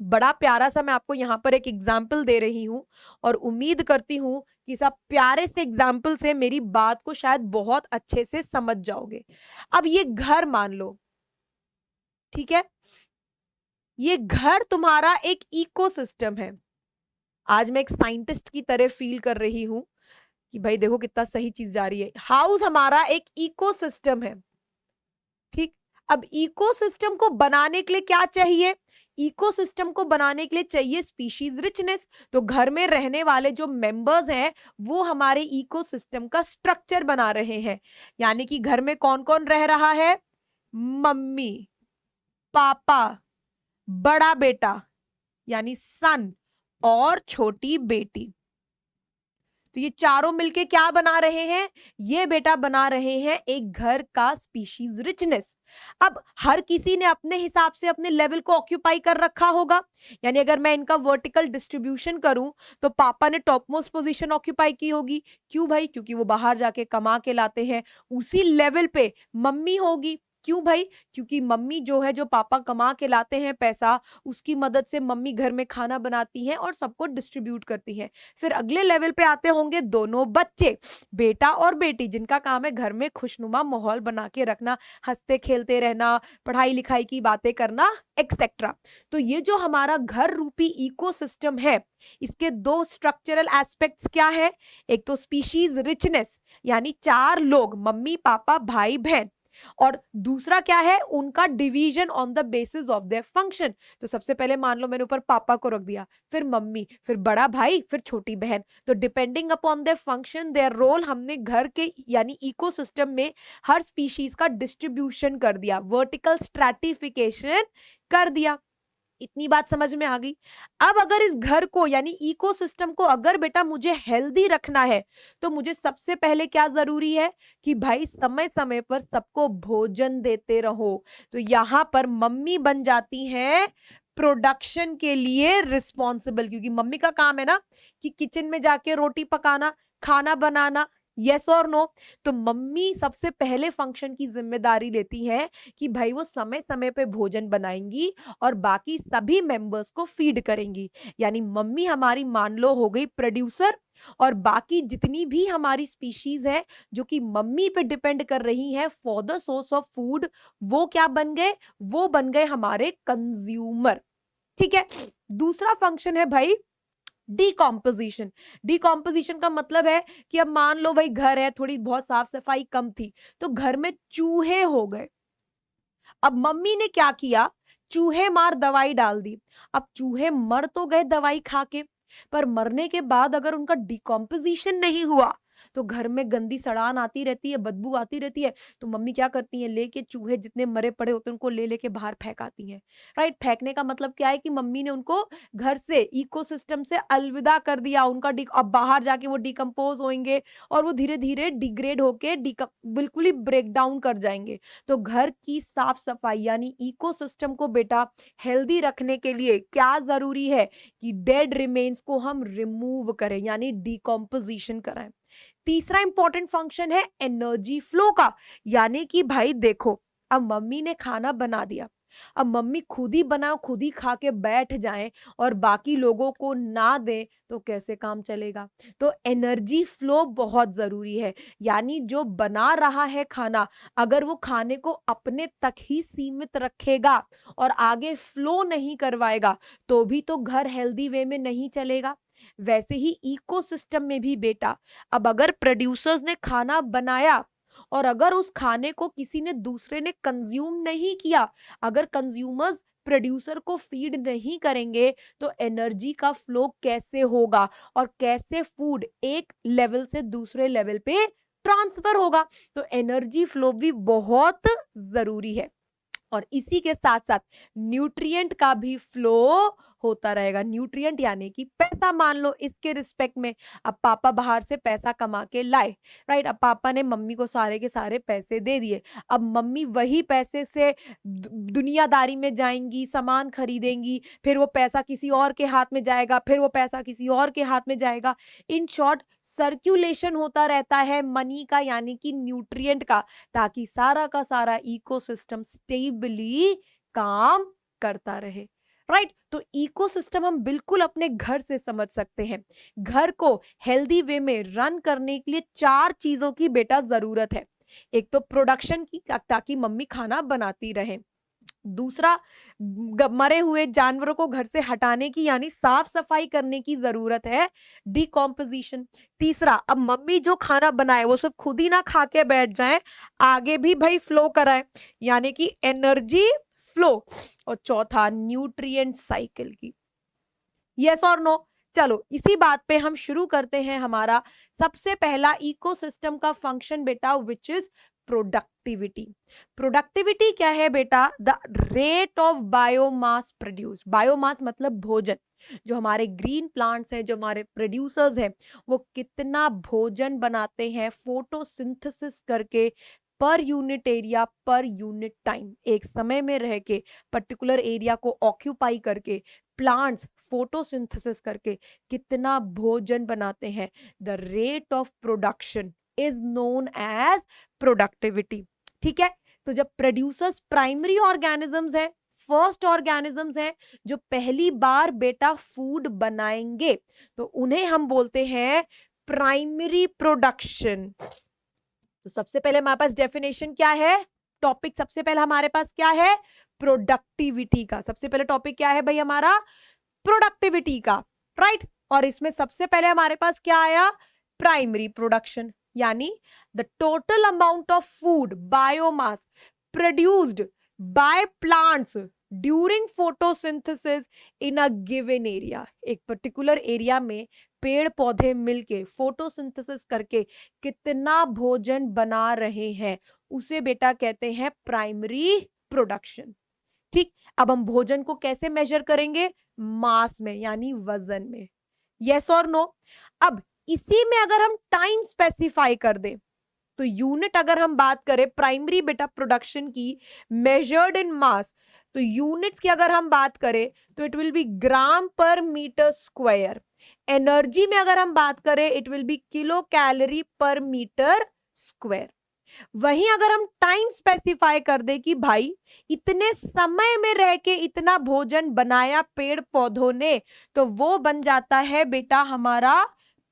[SPEAKER 1] बड़ा प्यारा सा मैं आपको यहाँ पर एक एग्जाम्पल दे रही हूं और उम्मीद करती हूं कि सब प्यारे से एग्जाम्पल से मेरी बात को शायद बहुत अच्छे से समझ जाओगे। अब ये घर मान लो, ठीक है, ये घर तुम्हारा एक इकोसिस्टम है। आज मैं एक साइंटिस्ट की तरह फील कर रही हूं कि भाई देखो कितना सही चीज जा रही है। हाउस हमारा एक इकोसिस्टम है, ठीक। अब इकोसिस्टम को बनाने के लिए क्या चाहिए, इकोसिस्टम को बनाने के लिए चाहिए स्पीशीज रिचनेस। तो घर में रहने वाले जो मेंबर्स हैं वो हमारे इकोसिस्टम का स्ट्रक्चर बना रहे हैं। यानी कि घर में कौन कौन रह रहा है, मम्मी, पापा, बड़ा बेटा यानी सन और छोटी बेटी। तो ये चारों मिलके क्या बना रहे हैं, ये बेटा बना रहे हैं एक घर का स्पीशीज रिचनेस। अब हर किसी ने अपने हिसाब से अपने लेवल को ऑक्यूपाई कर रखा होगा। यानी अगर मैं इनका वर्टिकल डिस्ट्रीब्यूशन करूं तो पापा ने टॉप मोस्ट पोजीशन ऑक्यूपाई की होगी। क्यों भाई, क्योंकि वो बाहर जाके कमा के लाते हैं। उसी लेवल पे मम्मी होगी। क्यों भाई, क्योंकि मम्मी जो है, जो पापा कमा के लाते हैं पैसा, उसकी मदद से मम्मी घर में खाना बनाती हैं और सबको डिस्ट्रीब्यूट करती हैं। फिर अगले लेवल पे आते होंगे दोनों बच्चे, बेटा और बेटी, जिनका काम है घर में खुशनुमा माहौल बना के रखना, हंसते खेलते रहना, पढ़ाई लिखाई की बातें करना, एक्सेट्रा। तो ये जो हमारा घर रूपी इकोसिस्टम है, इसके दो स्ट्रक्चरल एस्पेक्ट्स क्या है, एक तो स्पीशीज रिचनेस यानी 4 लोग, मम्मी पापा भाई बहन, और दूसरा क्या है, उनका division on the basis of their function. तो सबसे पहले मान लो मैंने ऊपर पापा को रख दिया, फिर मम्मी, फिर बड़ा भाई, फिर छोटी बहन। तो depending upon their function, their role, हमने घर के यानी इकोसिस्टम में हर स्पीशीज का डिस्ट्रीब्यूशन कर दिया, वर्टिकल स्ट्रैटिफिकेशन कर दिया। इतनी बात समझ में आ गई। अब अगर इस घर को यानी इकोसिस्टम को अगर बेटा मुझे हेल्दी रखना है तो मुझे सबसे पहले क्या जरूरी है कि भाई समय समय पर सबको भोजन देते रहो। तो यहां पर मम्मी बन जाती है प्रोडक्शन के लिए रिस्पॉन्सिबल, क्योंकि मम्मी का काम है ना कि किचन में जाके रोटी पकाना, खाना बनाना, यस और नो। तो मम्मी सबसे पहले फंक्शन की जिम्मेदारी लेती है कि भाई वो समय समय पे भोजन बनाएंगी और बाकी सभी मेंबर्स को फीड करेंगी। यानी मम्मी हमारी मान लो हो गई प्रोड्यूसर, और बाकी जितनी भी हमारी स्पीशीज है जो कि मम्मी पे डिपेंड कर रही है for the source of food, वो क्या बन गए, वो बन गए हमारे कंज्यूमर। ठीक है, दूसरा फंक्शन है भाई डिकॉम्पोजिशन। डिकॉम्पोजिशन का मतलब है कि अब मान लो भाई घर है, थोड़ी बहुत साफ सफाई कम थी तो घर में चूहे हो गए। अब मम्मी ने क्या किया, चूहे मार दवाई डाल दी। अब चूहे मर तो गए दवाई खा के, पर मरने के बाद अगर उनका डिकॉम्पोजिशन नहीं हुआ तो घर में गंदी सड़ान आती रहती है, बदबू आती रहती है। तो मम्मी क्या करती हैं, लेके चूहे जितने मरे पड़े होते हैं उनको ले लेके बाहर फेंक आती हैं। राइट, फेंकने का मतलब क्या है कि मम्मी ने उनको घर से, इकोसिस्टम से अलविदा कर दिया। उनका अब बाहर जाके वो डिकम्पोज होंगे और वो धीरे धीरे डिग्रेड होके बिल्कुल ही ब्रेक डाउन कर जाएंगे। तो घर की साफ सफाई यानी इकोसिस्टम को बेटा हेल्दी रखने के लिए क्या जरूरी है कि डेड रिमेन्स को हम रिमूव करें यानी डिकम्पोजिशन कराएं। तीसरा इंपॉर्टेंट फंक्शन है एनर्जी फ्लो का। यानी कि भाई देखो, अब मम्मी ने खाना बना दिया, अब मम्मी खुद ही बनाओ खुद ही खा के बैठ जाएं और बाकी लोगों को ना दें तो कैसे काम चलेगा। तो एनर्जी फ्लो बहुत जरूरी है, यानी जो बना रहा है खाना, अगर वो खाने को अपने तक ही सीमित रखेगा और आगे फ्लो नहीं करवाएगा तो भी तो घर हेल्दी वे में नहीं चलेगा। वैसे ही इकोसिस्टम में भी बेटा, अब अगर प्रोड्यूसर्स ने खाना बनाया और अगर उस खाने को किसी ने दूसरे ने कंज्यूम नहीं किया, अगर कंज्यूमर्स प्रोड्यूसर को फीड नहीं करेंगे तो एनर्जी का फ्लो कैसे होगा और कैसे फूड एक लेवल से दूसरे लेवल पे ट्रांसफर होगा। तो एनर्जी फ्लो भी बहुत जरूरी है और इसी के साथ साथ न्यूट्रिएंट का भी फ्लो होता रहेगा। न्यूट्रिएंट यानी कि पैसा, मान लो इसके रिस्पेक्ट में अब पापा बाहर से पैसा कमा के लाए, राइट, अब पापा ने मम्मी को सारे के सारे पैसे दे दिए। अब मम्मी वही पैसे से दुनियादारी में जाएंगी, सामान खरीदेंगी, फिर वो पैसा किसी और के हाथ में जाएगा, फिर वो पैसा किसी और के हाथ में जाएगा। इन शॉर्ट सर्कुलेशन होता रहता है मनी का, यानी कि न्यूट्रिएंट का, ताकि सारा का सारा इकोसिस्टम स्टेबली काम करता रहे, राइट। तो इकोसिस्टम हम बिल्कुल अपने घर से समझ सकते हैं। घर को हेल्दी वे में रन करने के लिए 4 चीजों की बेटा जरूरत है। एक तो प्रोडक्शन की, ताकि मम्मी खाना बनाती रहे। दूसरा, मरे हुए जानवरों को घर से हटाने की, यानी साफ सफाई करने की जरूरत है, डिकॉम्पोजिशन। तीसरा, अब मम्मी जो खाना बनाए वो सिर्फ खुद ही ना खा के बैठ जाए, आगे भी भाई फ्लो कराए, यानी कि एनर्जी फ्लो। और चौथा, न्यूट्रिएंट साइकिल की। यस और नो? चलो इसी बात पे हम शुरू करते हैं हमारा सबसे पहला इकोसिस्टम का फंक्शन बेटा, विच इज प्रोडक्टिविटी। प्रोडक्टिविटी क्या है बेटा? The rate of biomass produce. Biomass मतलब भोजन। जो हमारे ग्रीन प्लांट्स हैं, जो हमारे प्रोड्यूसर्स हैं, वो कितना भोजन बनाते हैं फोटोसिंथेसिस करके, per unit area, per unit time. एक समय में रह के पर्टिकुलर एरिया को ऑक्यूपाई करके प्लांट्स फोटोसिंथेसिस करके कितना भोजन बनाते हैं, the rate of production is known as productivity. ठीक है, तो जब प्रोड्यूसर्स प्राइमरी ऑर्गेनिजम्स हैं, फर्स्ट ऑर्गेनिजम्स हैं, जो पहली बार बेटा फूड बनाएंगे, तो उन्हें हम बोलते हैं प्राइमरी प्रोडक्शन। तो सबसे पहले हमारे पास डेफिनेशन क्या है? टॉपिक सबसे पहले हमारे पास क्या है? प्रोडक्टिविटी का। सबसे पहले टॉपिक क्या है भाई हमारा? प्रोडक्टिविटी का, राइट। और इसमें सबसे पहले हमारे पास क्या आया? प्राइमरी प्रोडक्शन, यानी the total amount of food biomass produced by plants during photosynthesis in a given area. एक पर्टिकुलर एरिया में पेड़ पौधे मिलके फोटोसिंथेसिस करके कितना भोजन बना रहे हैं, उसे बेटा कहते हैं प्राइमरी प्रोडक्शन। ठीक, अब हम भोजन को कैसे मेजर करेंगे? मास में, यानी वजन में। यस और नो? अब इसी में अगर हम टाइम स्पेसिफाई कर दें, तो यूनिट अगर हम बात करें प्राइमरी बेटा प्रोडक्शन की मेजर्ड इन मास, तो यूनिट्स की अगर हम बात करें तो it will B gram per metre square. Energy में अगर हम बात करें it will be kilo calorie per metre square. वहीं अगर हम टाइम स्पेसिफाई कर दे कि भाई इतने समय में रह के इतना भोजन बनाया पेड़ पौधों ने, तो वो बन जाता है बेटा हमारा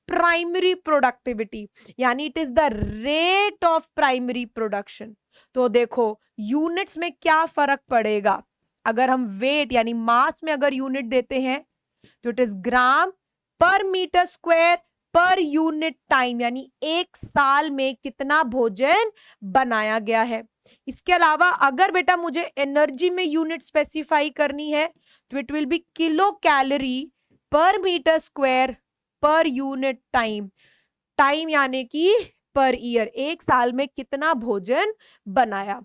[SPEAKER 1] प्राइमरी प्रोडक्टिविटी, यानी it is the rate of primary production. तो देखो यूनिट्स में क्या फर्क पड़ेगा? अगर हम वेट यानी मास में अगर यूनिट देते हैं तो it is gram per metre square per unit time, यानी एक साल में कितना भोजन बनाया गया है। इसके अलावा अगर बेटा मुझे एनर्जी में यूनिट स्पेसिफाई करनी है तो it will be kilo calorie per metre square per unit time. Time यानी कि पर ईयर, एक साल में कितना भोजन बनाया।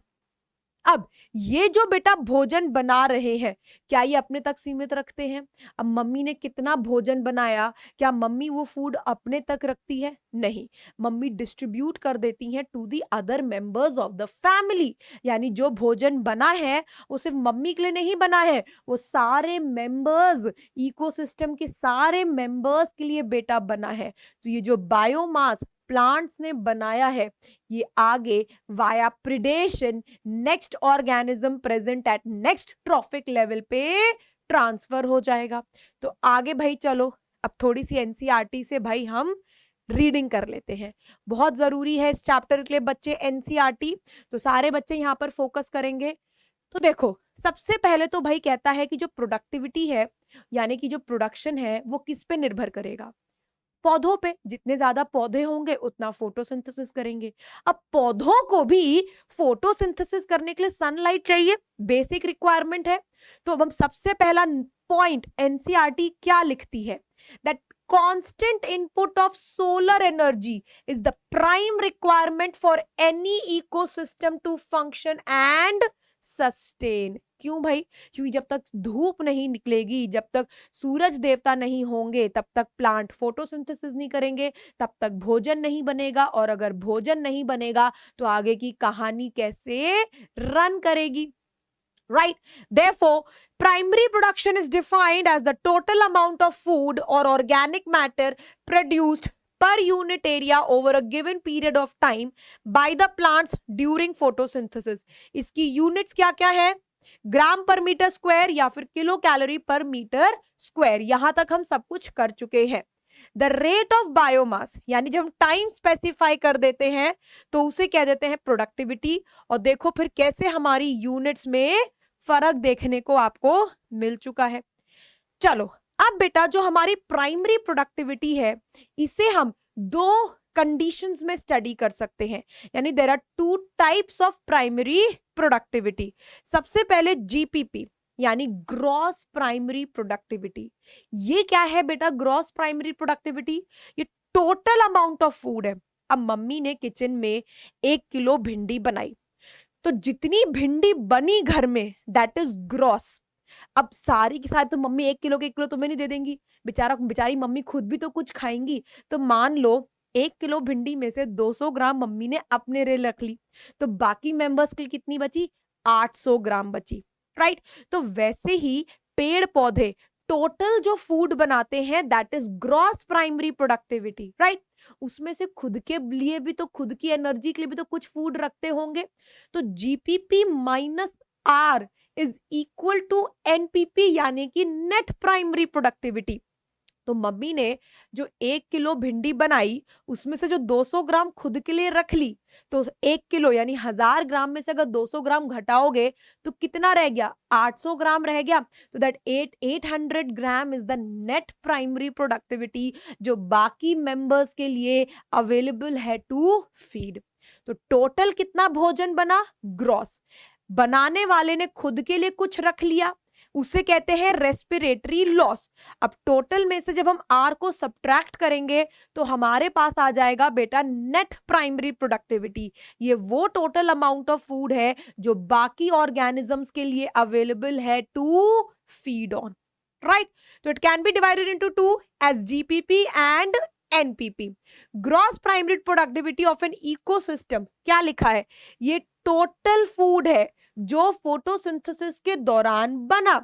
[SPEAKER 1] अब ये जो बेटा भोजन बना रहे हैं, क्या ये अपने तक सीमित रखते हैं? अब मम्मी ने कितना भोजन बनाया, क्या मम्मी वो फूड अपने तक रखती है? नहीं, मम्मी डिस्ट्रीब्यूट कर देती हैं to the other members of the family. यानी जो भोजन बना है वो सिर्फ मम्मी के लिए नहीं बना है, वो सारे मेंबर्स, इकोसिस्टम के सारे मेंबर्स के लिए बेटा बना है। तो ये जो बायोमास प्लांट्स ने बनाया है ये आगे via predation next organism present at next trophic level पे ट्रांसफर हो जाएगा। तो आगे भाई चलो अब थोड़ी सी एनसीईआरटी से भाई हम रीडिंग कर लेते हैं, बहुत जरूरी है इस चैप्टर के लिए बच्चे एनसीईआरटी। तो सारे बच्चे यहाँ पर फोकस करेंगे। तो देखो सबसे पहले तो भाई कहता है कि जो प्रोडक्टिविटी है यानी कि जो प्रोडक्शन है वो किस पे निर्भर करेगा, पौधों पे। जितने ज्यादा पौधे होंगे उतना फोटोसिंथेसिस करेंगे। अब पौधों को भी फोटोसिंथेसिस करने के लिए सनलाइट चाहिए, बेसिक रिक्वायरमेंट है। तो अब हम सबसे पहला पॉइंट एनसीईआरटी क्या लिखती है, that constant input of solar energy is the prime requirement for any ecosystem to function and sustain। क्यों भाई? क्योंकि जब तक धूप नहीं निकलेगी, जब तक सूरज देवता नहीं होंगे, तब तक प्लांट फोटोसिंथेसिस नहीं करेंगे, तब तक भोजन नहीं बनेगा। और अगर भोजन नहीं बनेगा तो आगे की कहानी कैसे रन करेगी, right? Therefore, primary production is defined as the total amount of food or organic matter produced per unit area over a given period of time by the plants during photosynthesis। इसकी units क्या क्या है, ग्राम पर मीटर स्क्वायर या फिर kilo calorie per metre square. यहां तक हम सब कुछ कर चुके हैं। द रेट ऑफ बायोमास यानी जब हम टाइम स्पेसिफाई कर देते हैं तो उसे कह देते हैं प्रोडक्टिविटी। और देखो फिर कैसे हमारी यूनिट्स में फर्क देखने को आपको मिल चुका है। चलो अब बेटा जो हमारी प्राइमरी प्रोडक्टिविटी है इसे हम दो कंडीशंस में स्टडी कर सकते हैं, यानी there are two types of primary productivity. सबसे पहले जीपीपी यानी ग्रॉस प्राइमरी प्रोडक्टिविटी। ये क्या है बेटा ग्रॉस प्राइमरी प्रोडक्टिविटी? ये टोटल अमाउंट ऑफ फूड है। अब मम्मी ने किचन में 1 किलो भिंडी बनाई, तो जितनी भिंडी बनी घर में दैट इज ग्रॉस। अब सारी की सारी तो मम्मी 1 किलो के 1 किलो तुम्हें नहीं दे देंगी, बेचारी मम्मी खुद भी तो कुछ खाएंगी। तो मान लो 1 किलो भिंडी में से 200 ग्राम मम्मी ने अपने लिए रख ली, तो बाकी मेंबर्स के लिए कितनी बची? 800 ग्राम बची, राइट? तो वैसे ही पेड़ पौधे टोटल जो फूड बनाते हैं that is gross primary productivity, right? उसमें से खुद के लिए भी तो, खुद की एनर्जी के लिए भी तो कुछ फूड रखते होंगे। तो GPP minus R is equal to NPP यानी कि नेट प्राइमरी प्रोडक्टिविटी। तो मम्मी ने जो 1 किलो भिंडी बनाई उसमें से जो 200 ग्राम खुद के लिए रख ली, तो 1 किलो यानी 1000 ग्राम में से अगर 200 ग्राम घटाओगे तो कितना रह गया? 800 ग्राम रह गया। तो that 800 gram is the net primary productivity जो बाकी मेंबर्स के लिए अवेलेबल है टू फीड। तो टोटल कितना भोजन बना? ग्रॉस। बनाने वाले ने खुद के लिए कुछ रख लिया, उसे कहते हैं रेस्पिरेटरी लॉस। अब टोटल में से जब हम आर को सब्ट्रैक्ट करेंगे तो हमारे पास आ जाएगा बेटा नेट प्राइमरी प्रोडक्टिविटी। ये वो टोटल अमाउंट ऑफ फूड है जो बाकी ऑर्गेनिजम्स के लिए अवेलेबल है टू फीड ऑन, राइट? तो it can be divided into two as GPP and NPP. Gross primary productivity of an ecosystem क्या लिखा है? ये टोटल फूड है जो फोटोसिंथेसिस के दौरान बना।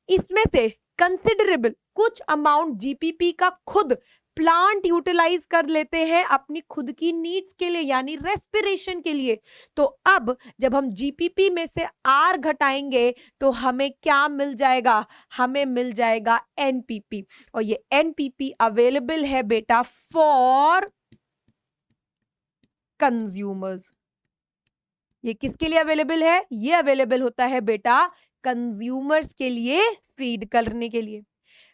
[SPEAKER 1] इसमें से कंसिडरेबल कुछ अमाउंट जीपीपी का खुद प्लांट यूटिलाइज कर लेते हैं अपनी खुद की नीड्स के लिए यानी रेस्पिरेशन के लिए। तो अब जब हम जीपीपी में से आर घटाएंगे तो हमें क्या मिल जाएगा? हमें मिल जाएगा एनपीपी। और ये एनपीपी अवेलेबल है बेटा फॉर कंज्यूमर्स। ये किसके लिए अवेलेबल है? ये अवेलेबल होता है बेटा कंज्यूमर्स के लिए फीड करने के लिए,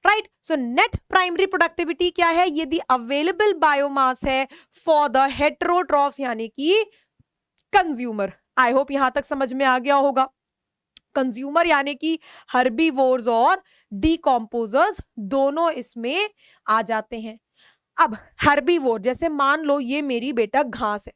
[SPEAKER 1] right? So net primary productivity क्या है? ये दी अवेलेबल बायोमास है फॉर द हेटेरोट्रॉफ्स यानी कि कंज्यूमर। आई होप यहां तक समझ में आ गया होगा। कंज्यूमर यानी कि हर्बीवोर्स और डीकॉम्पोजर्स दोनों इसमें आ जाते हैं। अब हर्बीवोर जैसे मान लो ये मेरी बेटा घास है,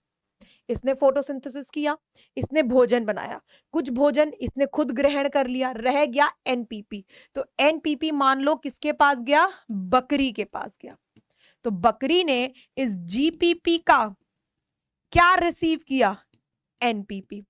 [SPEAKER 1] इसने फोटोसिंथेसिस किया, इसने भोजन बनाया, कुछ भोजन इसने खुद ग्रहण कर लिया, रह गया एनपीपी। तो एनपीपी मान लो किसके पास गया? बकरी के पास गया। तो बकरी ने इस जीपीपी का क्या रिसीव किया? एनपीपी।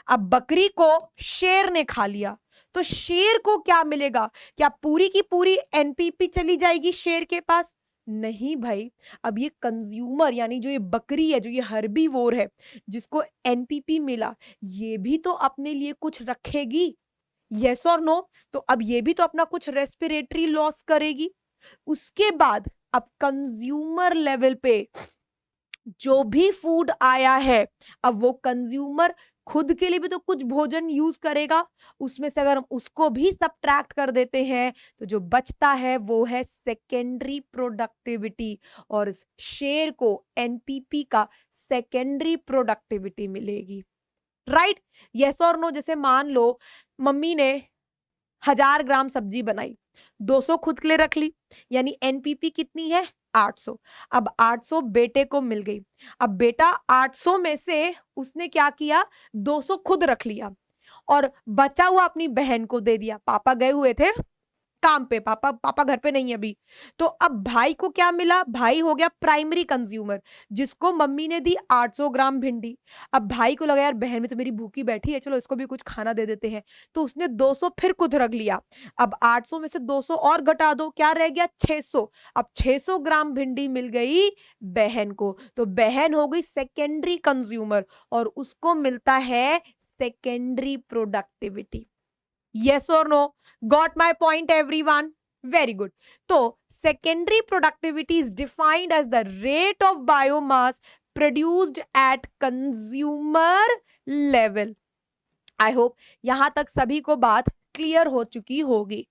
[SPEAKER 1] अब बकरी को शेर ने खा लिया, तो शेर को क्या मिलेगा? क्या पूरी की पूरी एनपीपी चली जाएगी शेर के पास? नहीं भाई, अब ये कंज्यूमर यानी जो ये बकरी है, जो ये हर्बीवोर है, जिसको एनपीपी मिला, ये भी तो अपने लिए कुछ रखेगी, यस और नो? तो अब ये भी तो अपना कुछ रेस्पिरेटरी लॉस करेगी। उसके बाद अब कंज्यूमर लेवल पे जो भी फूड आया है, अब वो कंज्यूमर खुद के लिए भी तो कुछ भोजन यूज करेगा, उसमें से अगर हम उसको भी सब्ट्रैक्ट कर देते हैं तो जो बचता है वो है सेकेंडरी प्रोडक्टिविटी, और इस शेर को एनपीपी का सेकेंडरी प्रोडक्टिविटी मिलेगी। राइट, यस और नो? जैसे मान लो मम्मी ने 1000 ग्राम सब्जी बनाई, 200 खुद के लिए रख ली, यानी एनपीपी कितनी है? 800। अब 800 बेटे को मिल गई। अब बेटा 800 में से उसने क्या किया? 200 खुद रख लिया और बचा हुआ अपनी बहन को दे दिया। पापा गए हुए थे काम पे, पापा घर पे नहीं है अभी। तो अब भाई को क्या मिला? भाई हो गया प्राइमरी कंज्यूमर, जिसको मम्मी ने दी 800 ग्राम भिंडी। अब भाई को लगा यार बहन में तो मेरी भूखी बैठी है, चलो इसको भी कुछ खाना दे देते हैं, तो उसने 200 फिर खुद रख लिया। अब 800 में से 200 और घटा दो, क्या रह गया? 600। अब 600 ग्राम भिंडी मिल गई बहन को, तो बहन हो गई सेकेंडरी कंज्यूमर और उसको मिलता है secondary productivity. Yes or no? Got my point, everyone? Very good. So, secondary productivity is defined as the rate of biomass produced at consumer level. I hope यहां तक सभी को बात क्लियर हो चुकी होगी।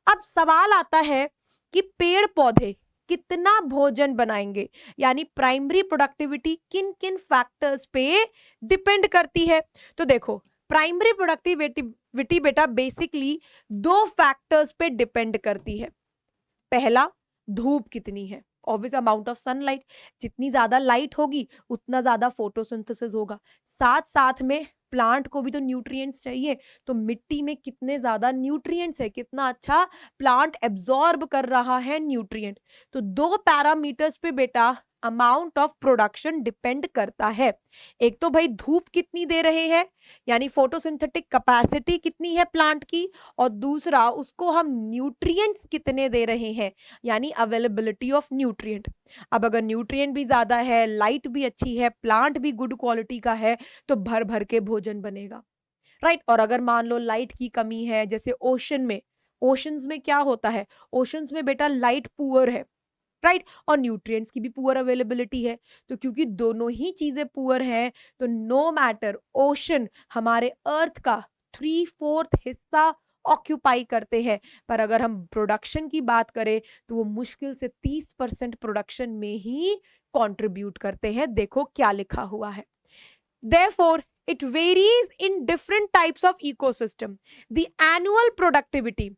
[SPEAKER 1] अब सवाल आता है कि पेड़ पौधे कितना भोजन बनाएंगे, यानी प्राइमरी प्रोडक्टिविटी किन किन फैक्टर्स पे डिपेंड करती है। तो देखो, प्राइमरी प्रोडक्टिविटी बेटा बेसिकली 2 फैक्टर्स पे डिपेंड करती है। पहला, धूप कितनी है, ऑब्वियस अमाउंट ऑफ सनलाइट, जितनी ज्यादा लाइट होगी उतना ज्यादा फोटोसिंथेसिस होगा। साथ साथ में प्लांट को भी तो न्यूट्रिएंट्स चाहिए, तो मिट्टी में कितने ज्यादा न्यूट्रिएंट्स है, कितना अच्छा प्लांट एब्जॉर्ब कर रहा है न्यूट्रिएंट। तो 2 पैरामीटर्स पे बेटा अमाउंट ऑफ प्रोडक्शन डिपेंड करता है। एक तो भाई धूप कितनी दे रहे हैं, यानी फोटोसिंथेटिक कैपेसिटी कितनी है प्लांट की, और दूसरा उसको हम न्यूट्रिएंट्स कितने दे रहे हैं, यानी अवेलेबिलिटी ऑफ न्यूट्रिएंट। अब अगर न्यूट्रिएंट भी ज्यादा है, लाइट भी अच्छी है, प्लांट भी गुड क्वालिटी का है, तो भर भर के भोजन बनेगा। राइट, और अगर मान लो लाइट की कमी है, जैसे ओशंस में क्या होता है? ओशंस में बेटा लाइट पुअर है, राइट, और न्यूट्रिएंट्स की भी पुअर अवेलेबिलिटी है। तो क्योंकि दोनों ही चीजें पुअर हैं, तो नो मैटर, ओशन हमारे अर्थ का 3/4 हिस्सा ऑक्यूपाई करते हैं, पर अगर हम प्रोडक्शन की बात करें तो वो मुश्किल से 30% प्रोडक्शन में ही कंट्रीब्यूट करते हैं। देखो क्या लिखा हुआ है, therefore it varies in different types of ecosystem. The annual productivity,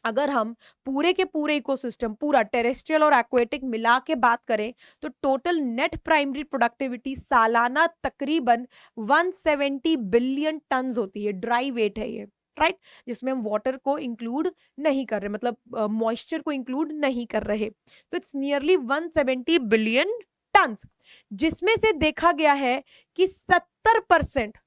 [SPEAKER 1] अगर हम पूरे के पूरे इकोसिस्टम, पूरा टेरेस्ट्रियल और एक्वेटिक मिला के बात करें, तो टोटल नेट प्राइमरी प्रोडक्टिविटी सालाना तकरीबन 170 बिलियन टन होती है। ड्राई वेट है ये, राइट, जिसमें हम वाटर को इंक्लूड नहीं कर रहे, मतलब मॉइस्चर को इंक्लूड नहीं कर रहे। तो इट्स नियरली 170 बिलियन टन, जिसमें से देखा गया है कि 70%